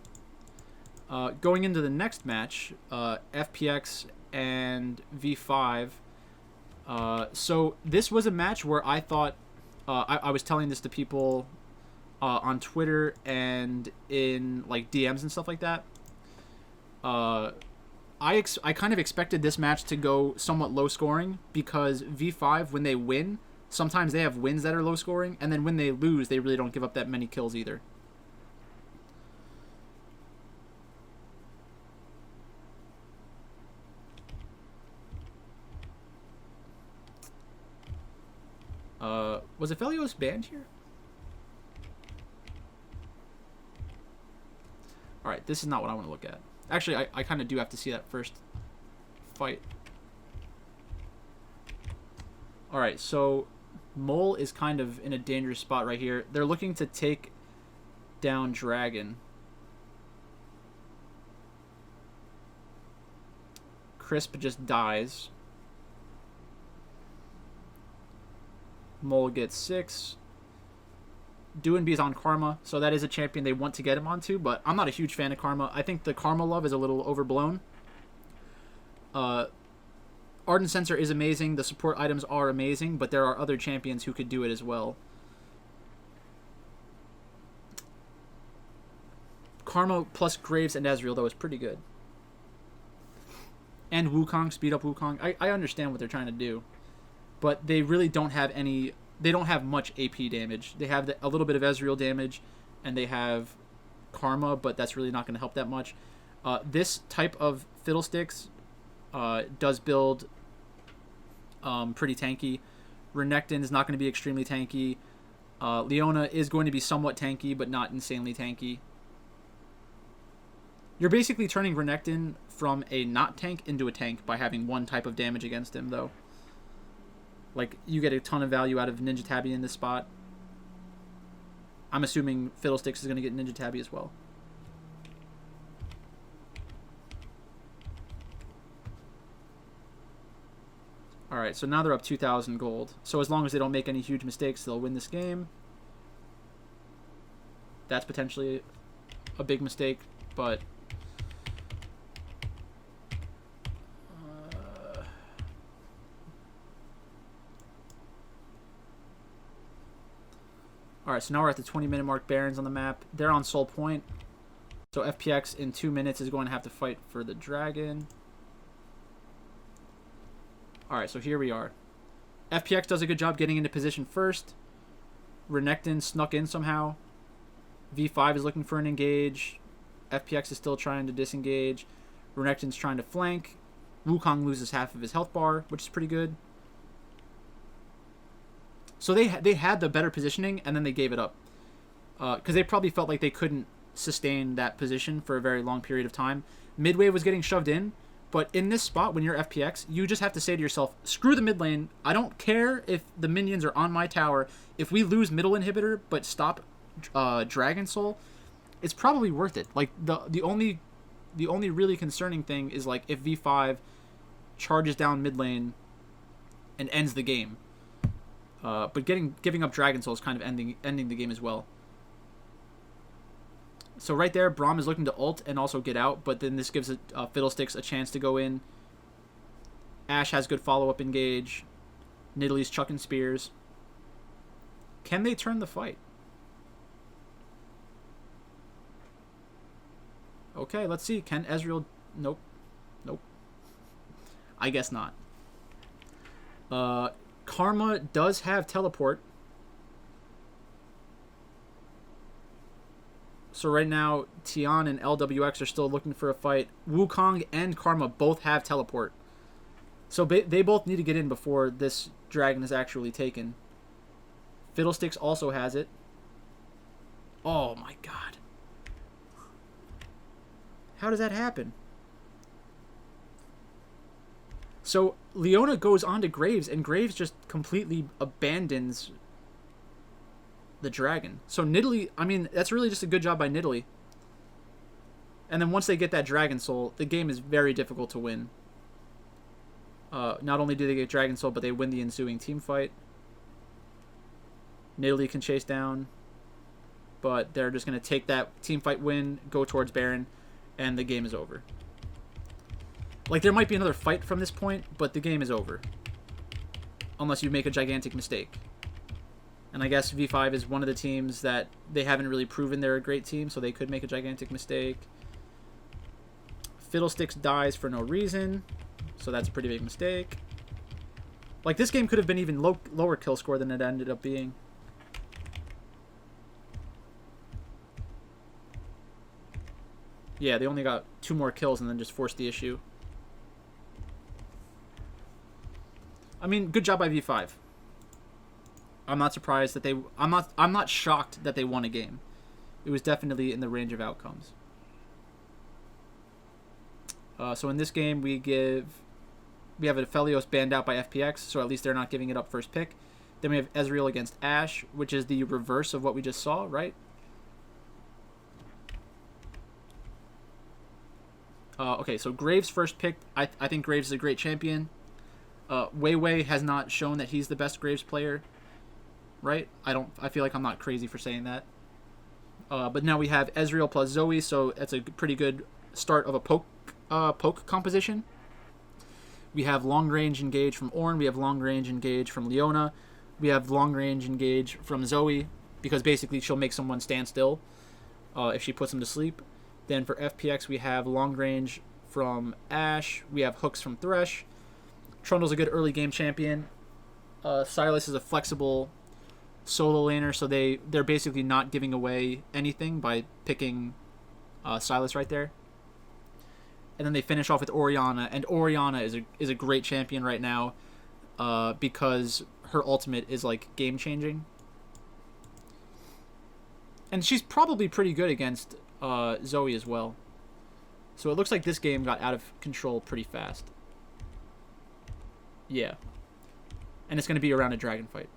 Going into the next match, FPX and V5. So this was a match where I thought, I was telling this to people on Twitter and in, like, DMs and stuff like that. I kind of expected this match to go somewhat low scoring because V5, when they win, sometimes they have wins that are low scoring, and then when they lose, they really don't give up that many kills either. Was Aphelios banned here? Alright, this is not what I want to look at. Actually, I kind of do have to see that first fight. Alright, so Mole is kind of in a dangerous spot right here. They're looking to take down Dragon. Crisp just dies. Mole gets 6. Doinby is on Karma, so that is a champion they want to get him onto, but I'm not a huge fan of Karma. I think the Karma love is a little overblown. Ardent Sensor is amazing. The support items are amazing, but there are other champions who could do it as well. Karma plus Graves and Ezreal, though, is pretty good. And Wukong, speed up Wukong. I understand what they're trying to do, but they really don't have any... They don't have much AP damage. They have a little bit of Ezreal damage, and they have Karma, but that's really not going to help that much. This type of Fiddlesticks does build pretty tanky. Renekton is not going to be extremely tanky. Leona is going to be somewhat tanky, but not insanely tanky. You're basically turning Renekton from a not tank into a tank by having one type of damage against him, though. Like, you get a ton of value out of Ninja Tabby in this spot. I'm assuming Fiddlesticks is going to get Ninja Tabby as well. Alright, so now they're up 2,000 gold. So as long as they don't make any huge mistakes, they'll win this game. That's potentially a big mistake, but... Alright, so now we're at the 20-minute mark. Barons on the map. They're on Soul Point. So FPX in 2 minutes is going to have to fight for the dragon. Alright, so here we are. FPX does a good job getting into position first. Renekton snuck in somehow. V5 is looking for an engage. FPX is still trying to disengage. Renekton's trying to flank. Wukong loses half of his health bar, which is pretty good. So they had the better positioning, and then they gave it up. Because they probably felt like they couldn't sustain that position for a very long period of time. Midway was getting shoved in. But in this spot, when you're FPX, you just have to say to yourself, screw the mid lane. I don't care if the minions are on my tower. If we lose middle inhibitor but stop Dragon Soul, it's probably worth it. Like, the only really concerning thing is, like, if V5 charges down mid lane and ends the game. But giving up Dragon Soul is kind of ending the game as well. So right there, Braum is looking to ult and also get out, but then this gives Fiddlesticks a chance to go in. Ashe has good follow-up engage. Nidalee's chucking spears. Can they turn the fight? Okay, let's see. Can Ezreal... Nope. Nope. I guess not. Karma does have teleport. So right now, Tian and LWX are still looking for a fight. Wukong and Karma both have teleport. So they both need to get in before this dragon is actually taken. Fiddlesticks also has it. Oh my god. How does that happen? So Leona goes on to Graves, and Graves just completely abandons the dragon. So Nidalee, I mean, that's really just a good job by Nidalee. And then once they get that Dragon Soul, the game is very difficult to win. Not only do they get Dragon Soul, but they win the ensuing team fight. Nidalee can chase down, but they're just going to take that team fight win, go towards Baron, and the game is over. Like, there might be another fight from this point, but the game is over. Unless you make a gigantic mistake. And I guess V5 is one of the teams that they haven't really proven they're a great team, so they could make a gigantic mistake. Fiddlesticks dies for no reason, so that's a pretty big mistake. Like, this game could have been even lower kill score than it ended up being. Yeah, they only got 2 more kills and then just forced the issue. I mean, good job by V5. I'm not surprised that I'm not shocked that they won a game. It was definitely in the range of outcomes. So in this game, we have a Felios banned out by FPX, so at least they're not giving it up first pick. Then we have Ezreal against Ashe, which is the reverse of what we just saw, right? Okay, so Graves first pick. I think Graves is a great champion. Wei Wei has not shown that he's the best Graves player, right? I feel like I'm not crazy for saying that. But now we have Ezreal plus Zoe, so that's a pretty good start of a poke composition. We have long range engage from Ornn. We have long range engage from Leona. We have long range engage from Zoe, because basically she'll make someone stand still if she puts them to sleep. Then for FPX, we have long range from Ashe. We have hooks from Thresh. Trundle's a good early game champion. Silas is a flexible solo laner, so they're basically not giving away anything by picking Silas right there. And then they finish off with Orianna, and Orianna is a great champion right now because her ultimate is like game changing. And she's probably pretty good against Zoe as well. So it looks like this game got out of control pretty fast. Yeah. And it's going to be around a dragon fight.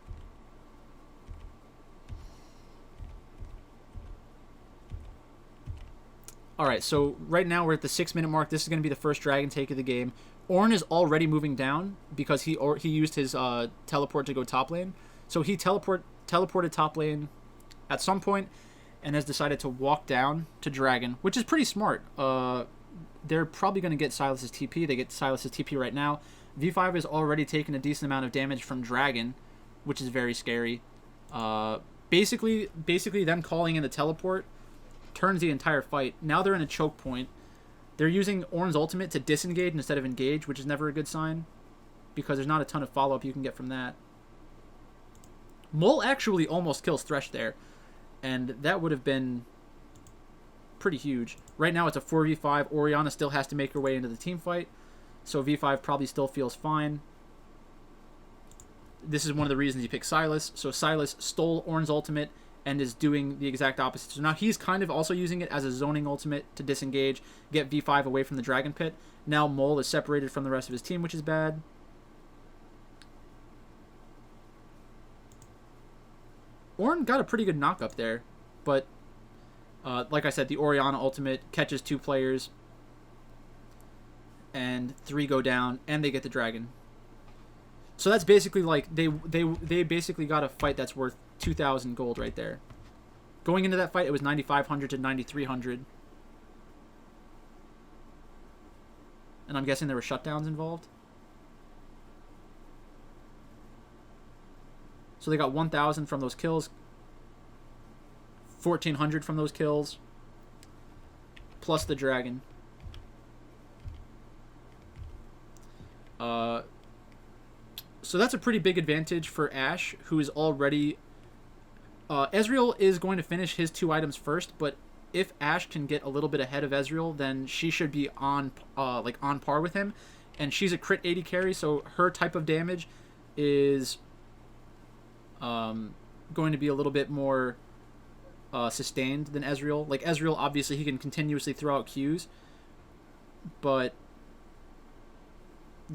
Alright, so right now we're at the 6-minute mark. This is going to be the first dragon take of the game. Ornn is already moving down because he used his teleport to go top lane. So he teleported top lane at some point and has decided to walk down to dragon, which is pretty smart. They're probably going to get Silas's TP. They get Silas's TP right now. V5 is already taking a decent amount of damage from dragon, which is very scary. Basically them calling in the teleport turns the entire fight. Now they're in a choke point. They're using Ornn's ultimate to disengage instead of engage, which is never a good sign because there's not a ton of follow-up you can get from that. Mole actually almost kills Thresh there, and that would have been pretty huge. Right now it's a 4v5. Orianna still has to make her way into the team fight, so V5 probably still feels fine. This is one of the reasons he picked Silas. So Silas stole Ornn's ultimate and is doing the exact opposite. So now he's kind of also using it as a zoning ultimate to disengage, get V5 away from the Dragon Pit. Now Mole is separated from the rest of his team, which is bad. Ornn got a pretty good knock up there, but like I said, the Orianna ultimate catches 2 players, and 3 go down, and they get the dragon. So that's basically like they basically got a fight that's worth 2,000 gold right there. Going into that fight, it was 9,500 to 9,300. And I'm guessing there were shutdowns involved. So they got 1,000 from those kills. 1,400 from those kills. Plus the dragon. So that's a pretty big advantage for Ashe, who is already... Ezreal is going to finish his 2 items first, but if Ashe can get a little bit ahead of Ezreal, then she should be on par with him. And she's a crit 80 carry, so her type of damage is going to be a little bit more sustained than Ezreal. Like Ezreal, obviously, he can continuously throw out Qs, but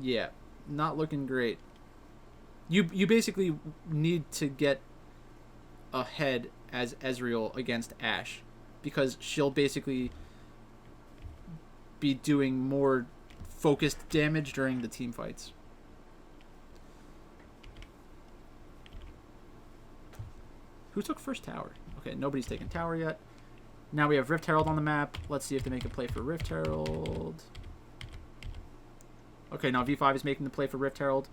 yeah, not looking great. You basically need to get ahead as Ezreal against Ashe, because she'll basically be doing more focused damage during the team fights. Who took first tower? Okay, nobody's taken tower yet. Now we have Rift Herald on the map. Let's see if they make a play for Rift Herald. Okay, now V5 is making the play for Rift Herald.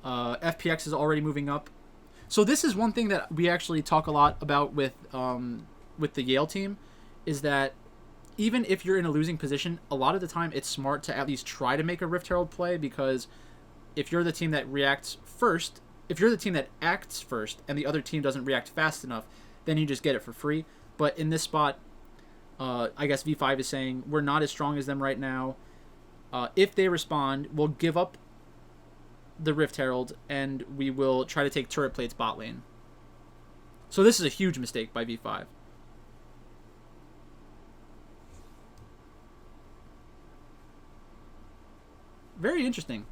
FPX is already moving up. So this is one thing that we actually talk a lot about with the Yale team, is that even if you're in a losing position, a lot of the time it's smart to at least try to make a Rift Herald play, because if you're the team that reacts first, if you're the team that acts first and the other team doesn't react fast enough, then you just get it for free. But in this spot, I guess V5 is saying we're not as strong as them right now. If they respond, we'll give up the Rift Herald and we will try to take turret plates bot lane. So this is a huge mistake by V5. Very interesting.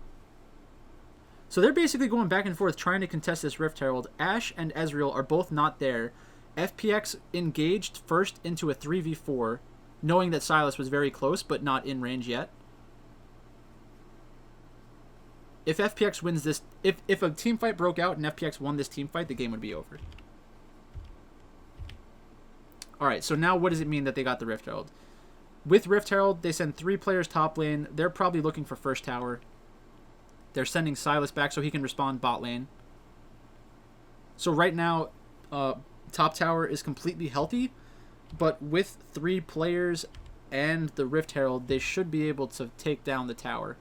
So they're basically going back and forth trying to contest this Rift Herald. Ashe and Ezreal are both not there. FPX engaged first into a 3v4, knowing that Silas was very close but not in range yet. If FPX wins this... If a team fight broke out and FPX won this team fight, the game would be over. Alright, so now what does it mean that they got the Rift Herald? With Rift Herald, they send 3 players top lane. They're probably looking for first tower. They're sending Silas back so he can respond bot lane. So right now, top tower is completely healthy, but with 3 players and the Rift Herald, they should be able to take down the tower.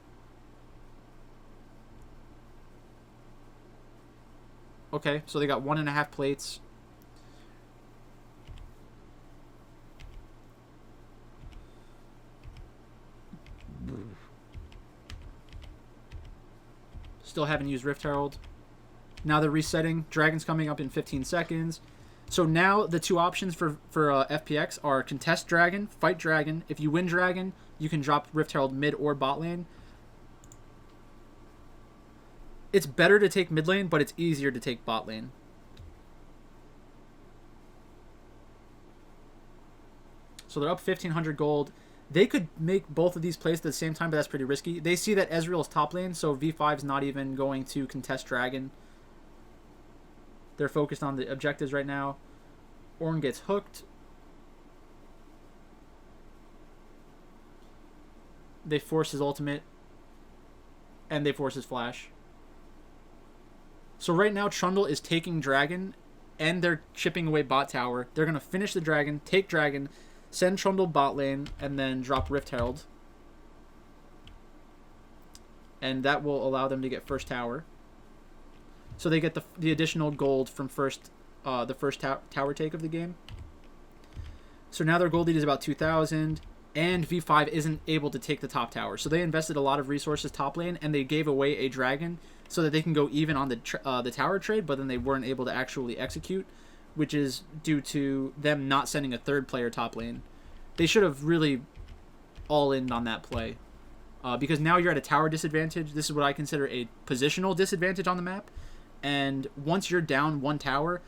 Okay, so they got 1.5 plates. still haven't used Rift Herald. Now they're resetting. Dragon's coming up in 15 seconds. So now the two options for FPX are contest Dragon, fight Dragon. If you win Dragon, you can drop Rift Herald mid or bot lane. It's better to take mid lane, but it's easier to take bot lane. So they're up 1,500 gold. They could make both of these plays at the same time, but that's pretty risky. They see that Ezreal is top lane, so V5's not even going to contest Dragon. They're focused on the objectives right now. Ornn gets hooked. They force his ultimate. And they force his flash. So right now, Trundle is taking Dragon, and they're chipping away bot tower. They're going to finish the Dragon, take Dragon, send Trundle bot lane, and then drop Rift Herald. And that will allow them to get first tower. So they get the additional gold from the first tower take of the game. So now their gold lead is about 2,000, and V5 isn't able to take the top tower. So they invested a lot of resources top lane, and they gave away a dragon so that they can go even on the tower trade, but then they weren't able to actually execute, which is due to them not sending a third player top lane. They should have really all-in on that play. Because now you're at a tower disadvantage. This is what I consider a positional disadvantage on the map. And once you're down one tower,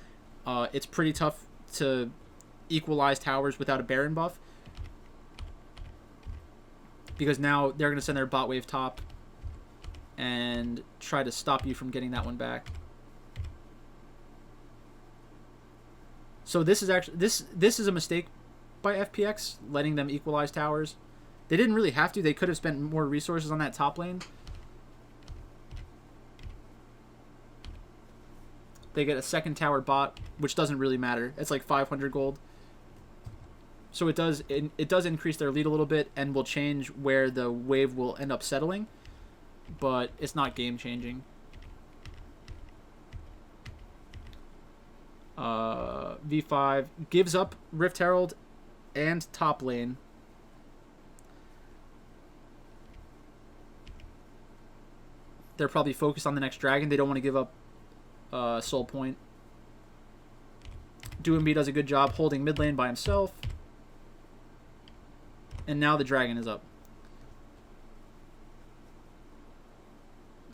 it's pretty tough to equalize towers without a Baron buff. Because now they're going to send their bot wave top and try to stop you from getting that one back. So this is actually this is a mistake by FPX, letting them equalize towers. They didn't really have to. They could have spent more resources on that top lane. They get a second tower bot, which doesn't really matter. It's like 500 gold. So it does increase their lead a little bit and will change where the wave will end up settling, but it's not game changing. V5 gives up Rift Herald and top lane. They're probably focused on the next dragon. They don't want to give up soul point. Doomby does a good job holding mid lane by himself. And now the dragon is up.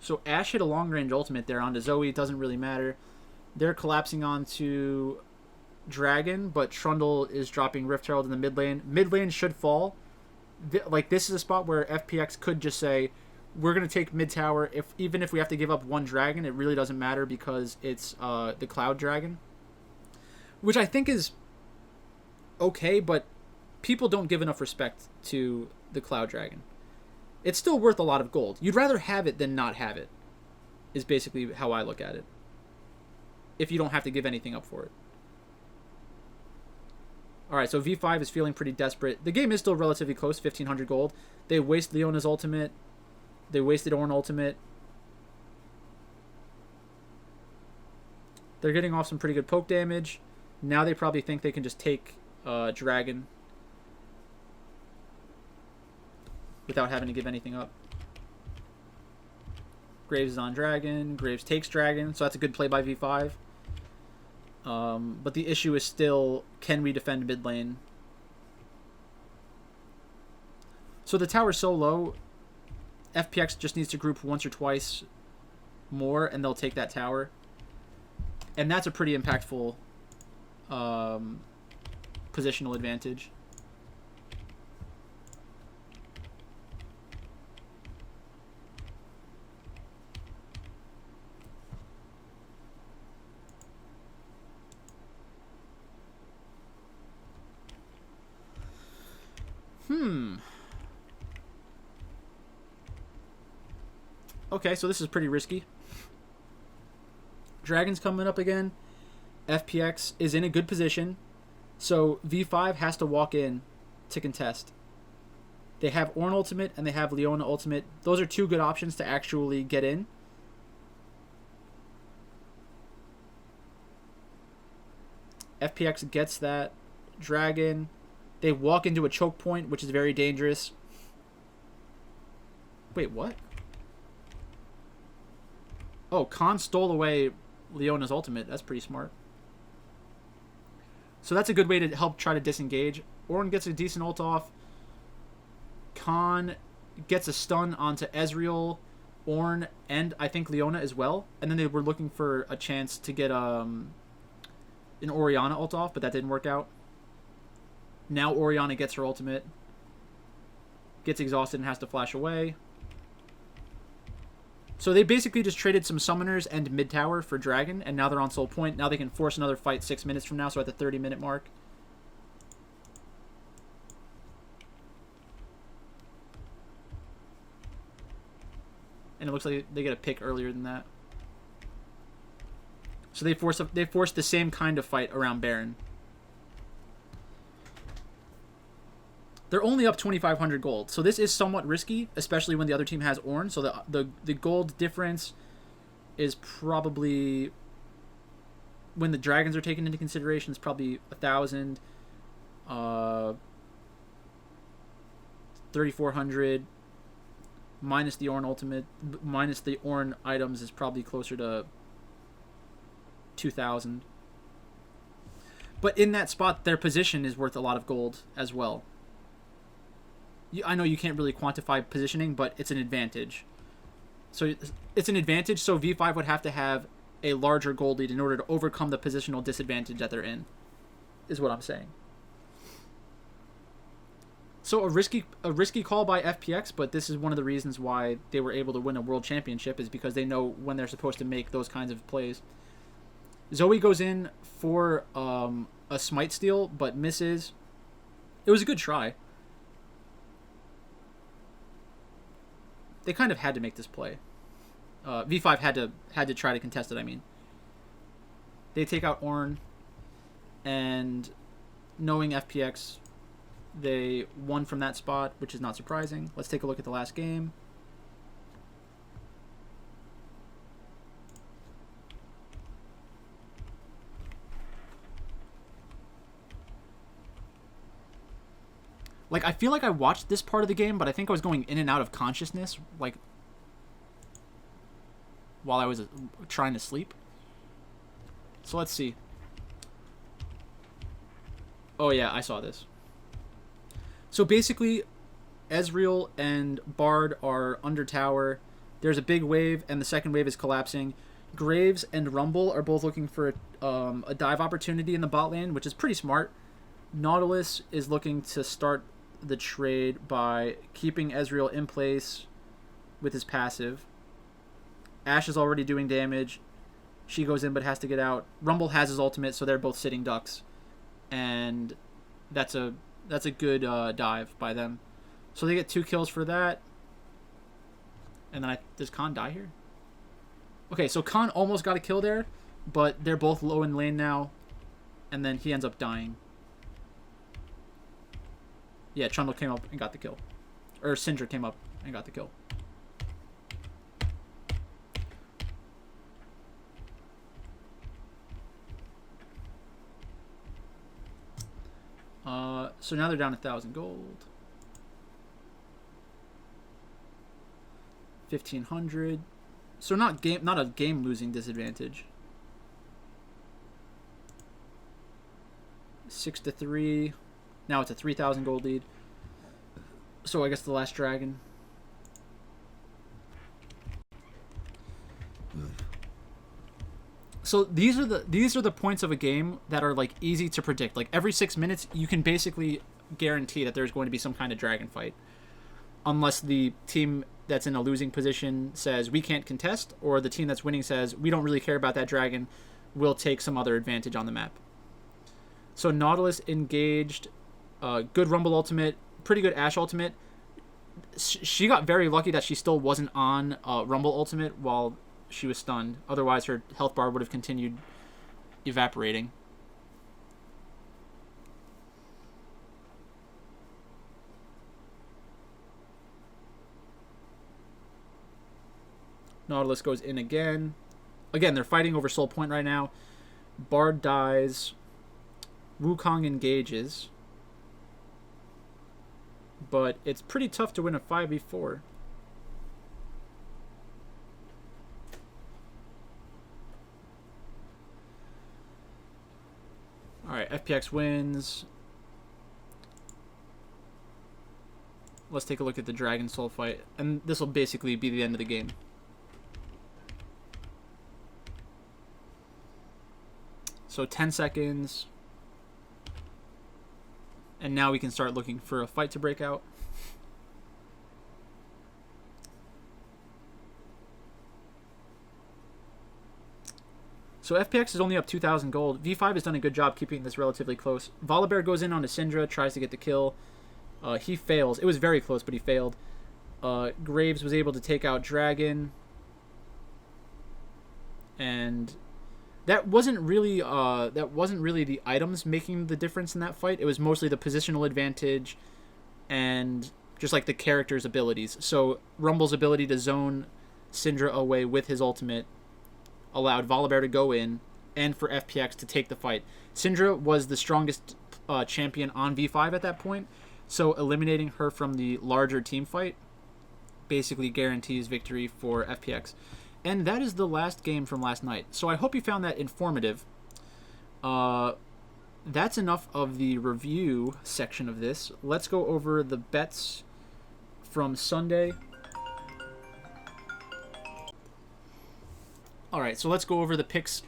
So Ashe hit a long range ultimate there onto Zoe. It doesn't really matter. They're collapsing onto dragon, but Trundle is dropping Rift Herald in the mid lane. Mid lane should fall. Like, this is a spot where FPX could just say, we're going to take mid tower. Even if we have to give up one dragon, it really doesn't matter because it's the Cloud Dragon. Which I think is okay, but people don't give enough respect to the Cloud Dragon. It's still worth a lot of gold. You'd rather have it than not have it, is basically how I look at it. If you don't have to give anything up for it. Alright, so V5 is feeling pretty desperate. The game is still relatively close, 1,500 gold. They waste Leona's ultimate. They wasted Ornn ultimate. They're getting off some pretty good poke damage. Now they probably think they can just take Dragon without having to give anything up. Graves is on Dragon. Graves takes Dragon, so that's a good play by V5. But the issue is still, can we defend mid lane? So the tower's so low, FPX just needs to group once or twice more, and they'll take that tower. And that's a pretty impactful positional advantage. Okay, so this is pretty risky. Dragon's coming up again. FPX is in a good position. So V5 has to walk in to contest. They have Ornn ultimate and they have Leona ultimate. Those are two good options to actually get in. FPX gets that dragon. They walk into a choke point, which is very dangerous. Wait, what? Oh, Khan stole away Leona's ultimate. That's pretty smart. So that's a good way to help try to disengage. Ornn gets a decent ult off. Khan gets a stun onto Ezreal, Ornn, and I think Leona as well. And then they were looking for a chance to get an Orianna ult off, but that didn't work out. Now Orianna gets her ultimate. Gets exhausted and has to flash away. So they basically just traded some summoners and mid tower for Dragon, and now they're on Soul Point. Now they can force another fight 6 minutes from now, so at the 30-minute mark. And it looks like they get a pick earlier than that. So they force the same kind of fight around Baron. They're only up 2,500 gold, so this is somewhat risky, especially when the other team has Ornn. So the gold difference is probably, when the dragons are taken into consideration, it's probably 1,000, 3,400 minus the Ornn ultimate, minus the Ornn items is probably closer to 2,000. But in that spot, their position is worth a lot of gold as well. I know you can't really quantify positioning, but it's an advantage. So it's an advantage, so V5 would have to have a larger gold lead in order to overcome the positional disadvantage that they're in, is what I'm saying. So a risky call by FPX, but this is one of the reasons why they were able to win a world championship, is because they know when they're supposed to make those kinds of plays. Zoe goes in for a smite steal, but misses. It was a good try. They kind of had to make this play. V5 had to try to contest it, I mean. They take out Ornn, and knowing FPX, they won from that spot, which is not surprising. Let's take a look at the last game. Like, I feel like I watched this part of the game, but I think I was going in and out of consciousness, like, while I was trying to sleep. So let's see. Oh yeah, I saw this. So basically, Ezreal and Bard are under tower. There's a big wave, and the second wave is collapsing. Graves and Rumble are both looking for a dive opportunity in the bot lane, which is pretty smart. Nautilus is looking to start the trade by keeping Ezreal in place with his passive. Ashe is already doing damage. She goes in but has to get out. Rumble has his ultimate, so they're both sitting ducks. And that's a good dive by them. So they get 2 kills for that. And then does Khan die here? Okay, so Khan almost got a kill there, but they're both low in lane now. And then he ends up dying. Yeah, Trundle came up and got the kill. Or Syndra came up and got the kill. So now they're down 1,000 gold. 1,500. So not a game losing disadvantage. 6-3. Now it's a 3,000 gold lead. So I guess the last dragon. So these are the points of a game that are like easy to predict. Like every 6 minutes, you can basically guarantee that there's going to be some kind of dragon fight, unless the team that's in a losing position says we can't contest, or the team that's winning says we don't really care about that dragon, we'll take some other advantage on the map. So Nautilus engaged, good Rumble ultimate, pretty good Ashe ultimate. She got very lucky that she still wasn't on Rumble ultimate while she was stunned. Otherwise, her health bar would have continued evaporating. Nautilus goes in again. Again, they're fighting over Soul Point right now. Bard dies. Wukong engages. But it's pretty tough to win a 5v4. right, FPX wins. Let's take a look at the Dragon Soul fight. And this will basically be the end of the game. So 10 seconds. And now we can start looking for a fight to break out. So FPX is only up 2,000 gold. V5 has done a good job keeping this relatively close. Volibear goes in on a Syndra, tries to get the kill. He fails. It was very close, but he failed. Graves was able to take out Dragon. And that wasn't really the items making the difference in that fight. It was mostly the positional advantage and just like the character's abilities. So Rumble's ability to zone Syndra away with his ultimate allowed Volibear to go in and for FPX to take the fight. Syndra was the strongest champion on V5 at that point, so eliminating her from the larger team fight basically guarantees victory for FPX. And that is the last game from last night. So I hope you found that informative. That's enough of the review section of this. Let's go over the bets from Sunday. All right, so let's go over the picks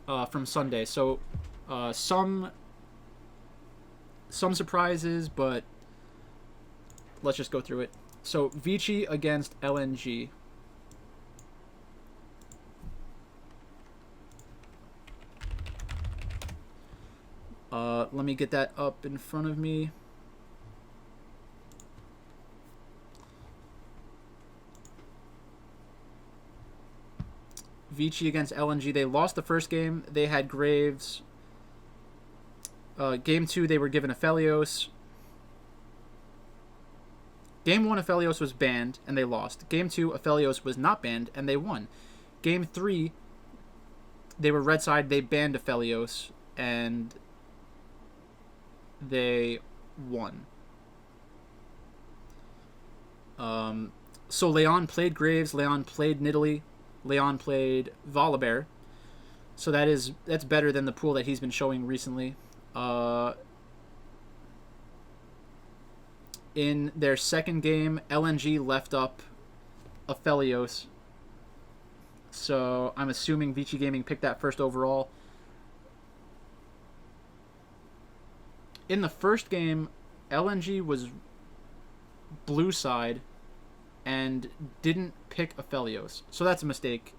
from Sunday. So some surprises, but let's just go through it. So Vici against LNG. Let me get that up in front of me. Vici against LNG. They lost the first game. They had Graves. Game 2, they were given Aphelios. Game 1, Aphelios was banned, and they lost. Game 2, Aphelios was not banned, and they won. Game 3, they were red side. They banned Aphelios, and they won. So Leon played Graves. Leon played Nidalee. Leon played Volibear. So that's better than the pool that he's been showing recently. In their second game, LNG left up Aphelios. So I'm assuming Vici Gaming picked that first overall. In the first game, LNG was blue side and didn't pick Aphelios. So that's a mistake,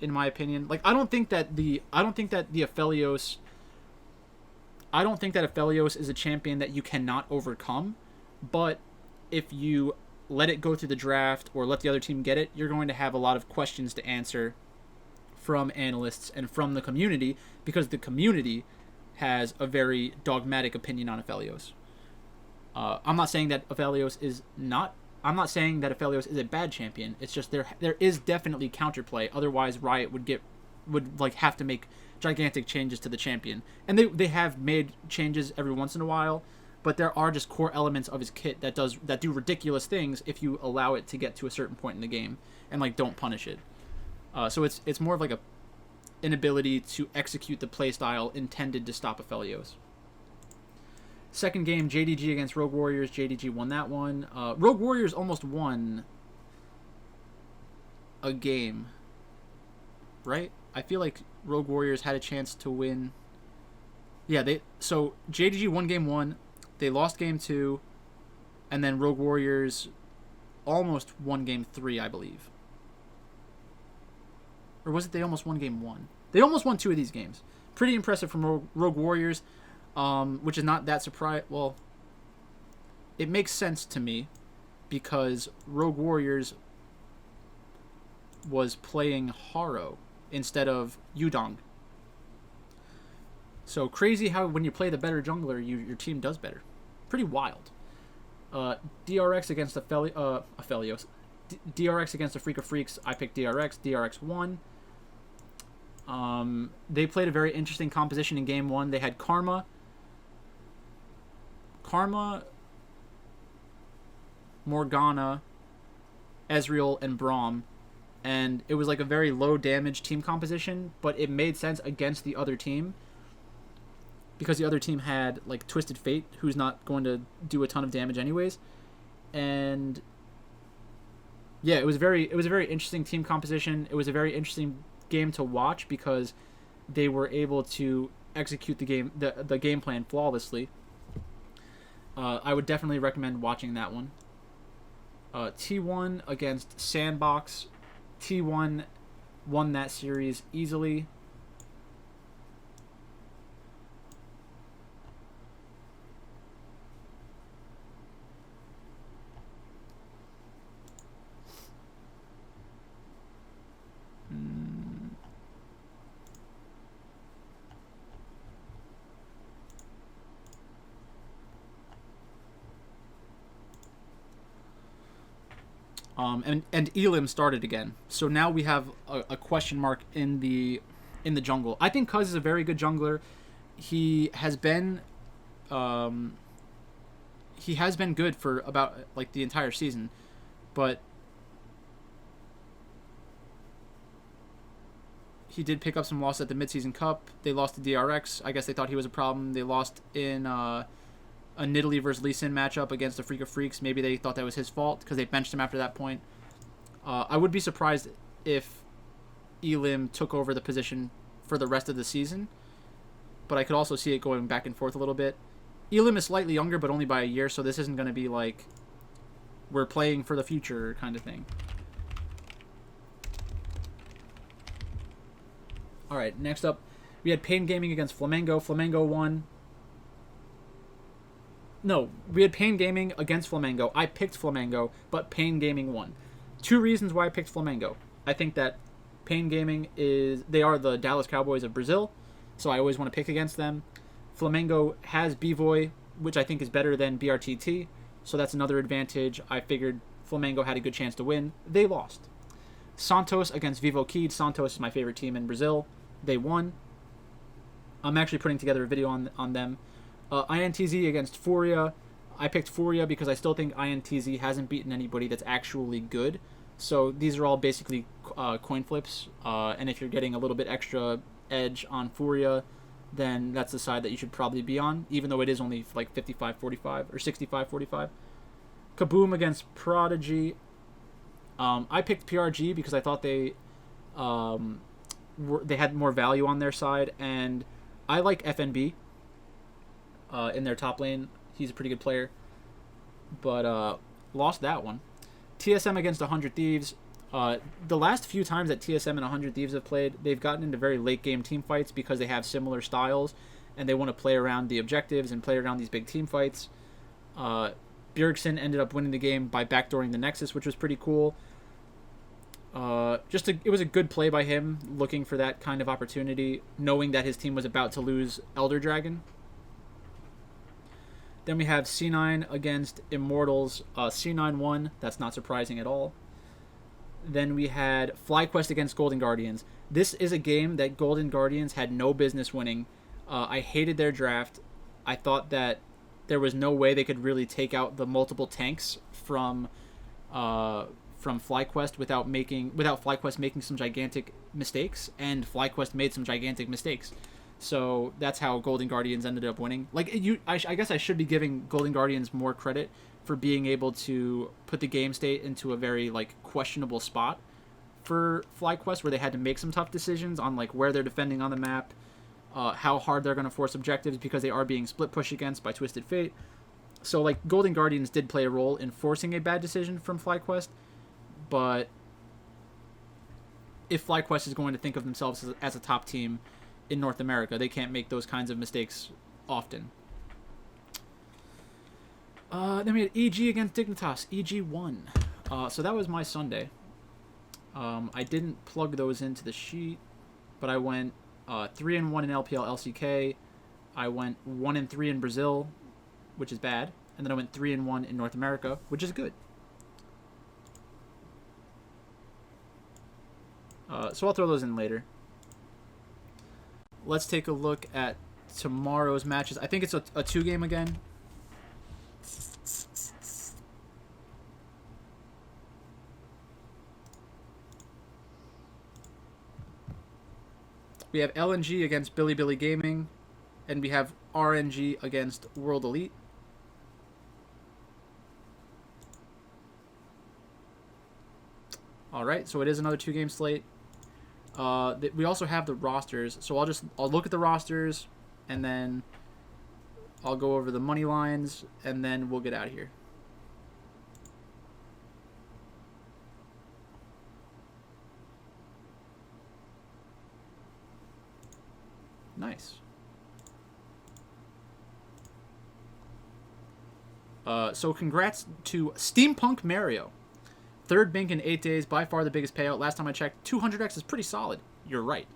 in my opinion. Like, I don't think that Aphelios is a champion that you cannot overcome, but if you let it go through the draft or let the other team get it, you're going to have a lot of questions to answer from analysts and from the community, because the community has a very dogmatic opinion on Aphelios. I'm not saying that Aphelios is a bad champion. It's just there is definitely counterplay. Otherwise, Riot would have to make gigantic changes to the champion. And they have made changes every once in a while, but there are just core elements of his kit that do ridiculous things if you allow it to get to a certain point in the game and don't punish it. So it's more of like an ability to execute the playstyle intended to stop Aphelios. Second game, JDG against Rogue Warriors. JDG won that one. Rogue Warriors almost won a game, right? I feel like Rogue Warriors had a chance to win. Yeah, so JDG won game 1. They lost game 2. And then Rogue Warriors almost won game 3, I believe. Or was it they almost won game 1? They almost won 2 of these games. Pretty impressive from Rogue Warriors. Which is not that surprise. Well, it makes sense to me because Rogue Warriors was playing Haro instead of Yudong. So crazy how when you play the better jungler, your team does better. Pretty wild. DRX against Aphelios. DRX against the Freak of Freaks. I picked DRX. DRX won. They played a very interesting composition in game 1. They had Karma, Morgana, Ezreal, and Braum. And it was like a very low damage team composition, but it made sense against the other team. because the other team had like Twisted Fate, who's not going to do a ton of damage anyways. And yeah, it was a very interesting team composition. It was a very interesting game to watch because they were able to execute the game plan flawlessly. I would definitely recommend watching that one. T1 against Sandbox. T1 won that series easily. And Elim started again, so now we have a question mark in the jungle. I think Cuz is a very good jungler. He has been good for about like the entire season, but he did pick up some loss at the midseason cup. They lost to DRX. I guess they thought he was a problem. They lost in a Nidalee versus Lee Sin matchup against the Freak of Freaks. Maybe they thought that was his fault because they benched him after that point. I would be surprised if Elim took over the position for the rest of the season, but I could also see it going back and forth a little bit. Elim is slightly younger, but only by a year, so this isn't going to be like we're playing for the future kind of thing. All right, next up, we had Pain Gaming against Flamengo. Flamengo won. No, we had Pain Gaming against Flamengo. I picked Flamengo, but Pain Gaming won. Two reasons why I picked Flamengo. I think that Pain Gaming they are the Dallas Cowboys of Brazil, so I always want to pick against them. Flamengo has Bvoy, which I think is better than BRTT, so that's another advantage. I figured Flamengo had a good chance to win. They lost. Santos against Vivo Kid. Santos is my favorite team in Brazil. They won. I'm actually putting together a video on them. INTZ against Furia. I picked Furia because I still think INTZ hasn't beaten anybody that's actually good. So these are all basically coin flips. And if you're getting a little bit extra edge on Furia, then that's the side that you should probably be on, even though it is only like 55-45 or 65-45. Kaboom against Prodigy. I picked PRG because I thought they had more value on their side, and I like FNB in their top lane. He's a pretty good player, but lost that one. TSM against 100 Thieves. The last few times that TSM and 100 Thieves have played, they've gotten into very late game team fights because they have similar styles, and they want to play around the objectives and play around these big team fights. Bjergsen ended up winning the game by backdooring the Nexus, which was pretty cool. It was a good play by him, looking for that kind of opportunity, knowing that his team was about to lose Elder Dragon. Then we have C9 against Immortals. C9 won. That's not surprising at all. Then we had FlyQuest against Golden Guardians. This is a game that Golden Guardians had no business winning. I hated their draft. I thought that there was no way they could really take out the multiple tanks from FlyQuest without FlyQuest making some gigantic mistakes, and FlyQuest made some gigantic mistakes. So that's how Golden Guardians ended up winning. I guess I should be giving Golden Guardians more credit for being able to put the game state into a very questionable spot for FlyQuest, where they had to make some tough decisions on where they're defending on the map, how hard they're going to force objectives because they are being split push against by Twisted Fate. So Golden Guardians did play a role in forcing a bad decision from FlyQuest, but if FlyQuest is going to think of themselves as a top team in North America, they can't make those kinds of mistakes often. Then we had EG against Dignitas. EG won. So that was my Sunday. I didn't plug those into the sheet, but I went 3-1 in LPL LCK. I went 1-3 in Brazil, which is bad, and then I went 3-1 in North America, which is good. So I'll throw those in later. Let's take a look at tomorrow's matches. I think it's a 2-game again. We have LNG against Billy Gaming, and we have RNG against World Elite. All right, so it is another 2-game slate. We also have the rosters, so I'll look at the rosters, and then I'll go over the money lines, and then we'll get out of here. Nice. So congrats to Steampunk Mario. Third bink in 8 days, by far the biggest payout. Last time I checked, 200x is pretty solid. You're right.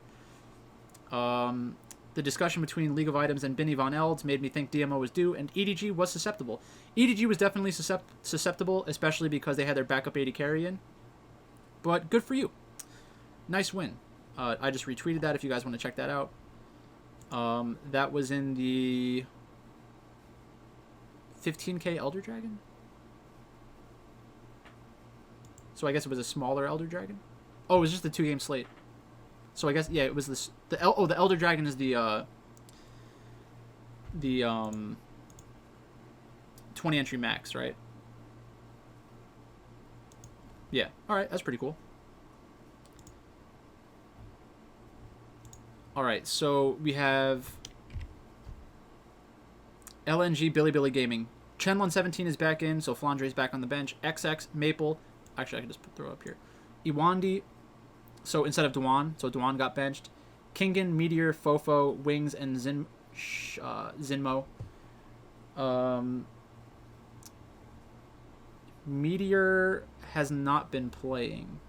The discussion between League of Items and Binny Von Elds made me think DMO was due, and EDG was susceptible. EDG was definitely susceptible, especially because they had their backup 80 carry in. But good for you. Nice win. I just retweeted that if you guys want to check that out. That was in the 15k Elder Dragon? So I guess it was a smaller Elder Dragon? Oh, it was just the 2-game slate. So I guess, yeah, it was this... the Elder Dragon is the 20 entry max, right? Yeah. Alright, that's pretty cool. Alright, so we have LNG Billy Gaming. Chenlon17 is back in, so Flandre's back on the bench. XX, Maple. Actually, I can just throw it up here. Iwandi, so instead of Dwan, so Dwan got benched. Kingen, Meteor, Fofo, Wings, and Zinmo. Meteor has not been playing.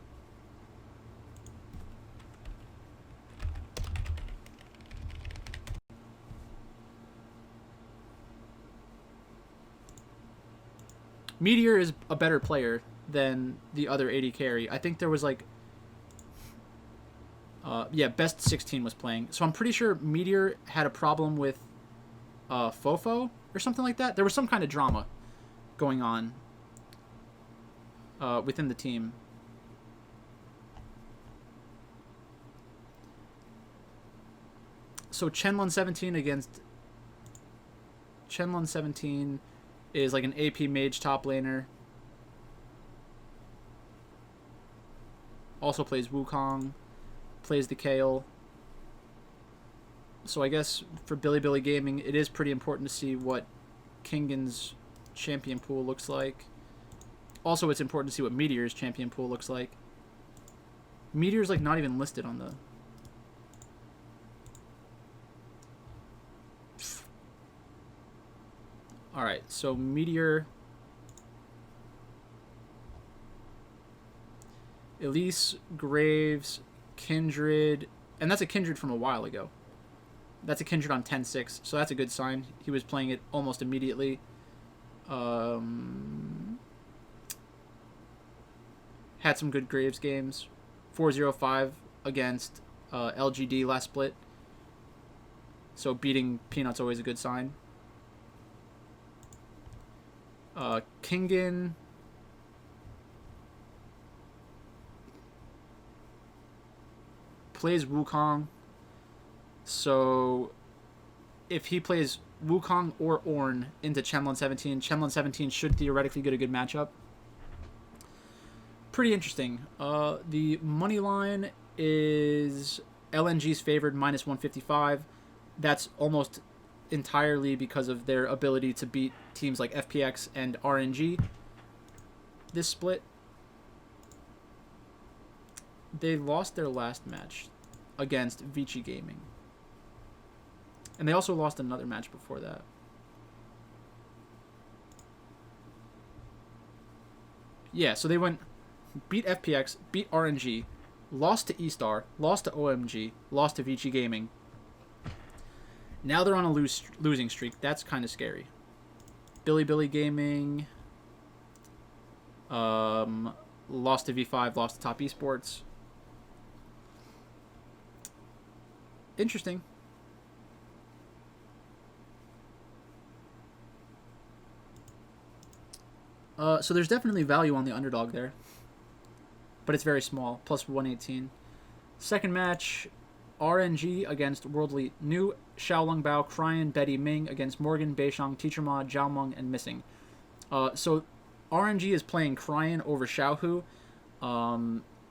Meteor is a better player than the other 80 carry. I think there was like... yeah, best 16 was playing. So I'm pretty sure Meteor had a problem with Fofo or something like that. There was some kind of drama going on within the team. So Chenlon17 against... Chenlon17 is like an AP mage top laner. Also plays Wukong. Plays the Kale. So I guess for Billy Gaming, it is pretty important to see what Kingan's champion pool looks like. Also, it's important to see what Meteor's champion pool looks like. Meteor's like not even listed on the... Alright, so Meteor... Elise, Graves, Kindred... And that's a Kindred from a while ago. That's a Kindred on 10-6, so that's a good sign. He was playing it almost immediately. Had some good Graves games. 4-0-5 against LGD last split. So beating Peanut's always a good sign. Kingen... plays Wukong. So if he plays Wukong or Ornn into Chenlon17, Chenlon17 should theoretically get a good matchup. Pretty interesting. The money line is LNG's favored -155. That's almost entirely because of their ability to beat teams like FPX and RNG. This split, they lost their last match against Vici Gaming. And they also lost another match before that. Yeah, so they went, beat FPX, beat RNG, lost to E-Star, lost to OMG, lost to Vici Gaming. Now they're on a losing streak. That's kind of scary. Billy Gaming, lost to V5, lost to Top Esports. Interesting. So there's definitely value on the underdog there. But it's very small. Plus 118. Second match, RNG against World Elite New, Xiaolong Bao, Cryan, Betty Ming against Morgan, Beishang, Teacher Ma, Jiaomeng, and Missing. So RNG is playing Cryan over Xiaohu.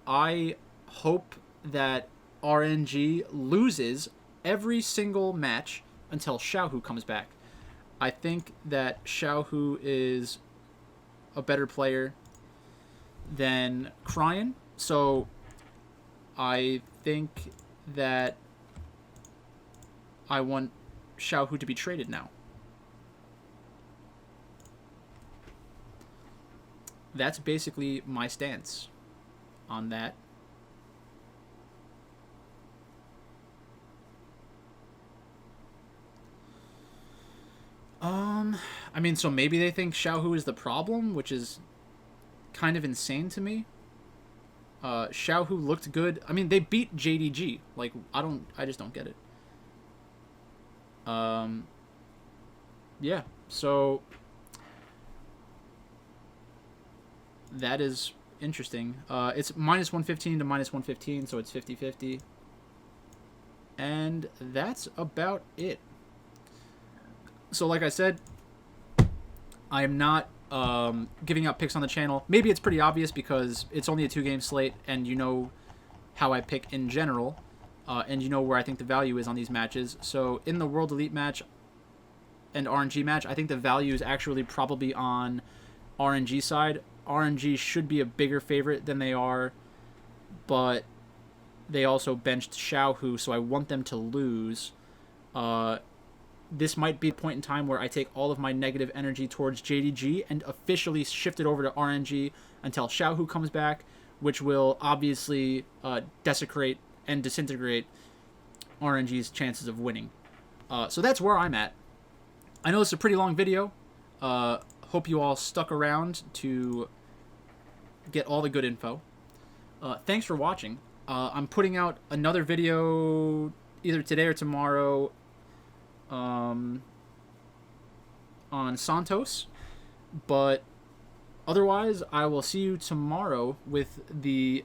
I hope that RNG loses every single match until Xiaohu comes back. I think that Xiaohu is a better player than Cryan, so I think that I want Xiaohu to be traded now. That's basically my stance on that. I mean, so maybe they think Xiaohu is the problem, which is kind of insane to me. Xiaohu looked good. I mean, they beat JDG. Like, I just don't get it. Yeah, so that is interesting. It's minus 115 to minus 115, so it's 50-50. And that's about it. So like I said, I am not giving out picks on the channel. Maybe it's pretty obvious because it's only a 2-game slate, and you know how I pick in general, and you know where I think the value is on these matches. So in the World Elite match and RNG match, I think the value is actually probably on RNG side. RNG should be a bigger favorite than they are, but they also benched Xiaohu, so I want them to lose. This might be a point in time where I take all of my negative energy towards JDG and officially shift it over to RNG until Xiaohu comes back, which will obviously desecrate and disintegrate RNG's chances of winning. So that's where I'm at. I know it's a pretty long video. Hope you all stuck around to get all the good info. Thanks for watching. I'm putting out another video either today or tomorrow on Santos, but otherwise I will see you tomorrow with a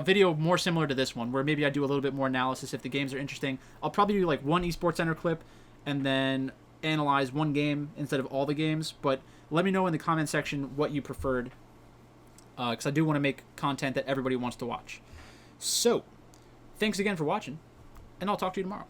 video more similar to this one, where maybe I do a little bit more analysis if the games are interesting. I'll probably do like one Esportscenter clip and then analyze one game instead of all the games, but let me know in the comment section what you preferred, because I do want to make content that everybody wants to watch. So thanks again for watching, and I'll talk to you tomorrow.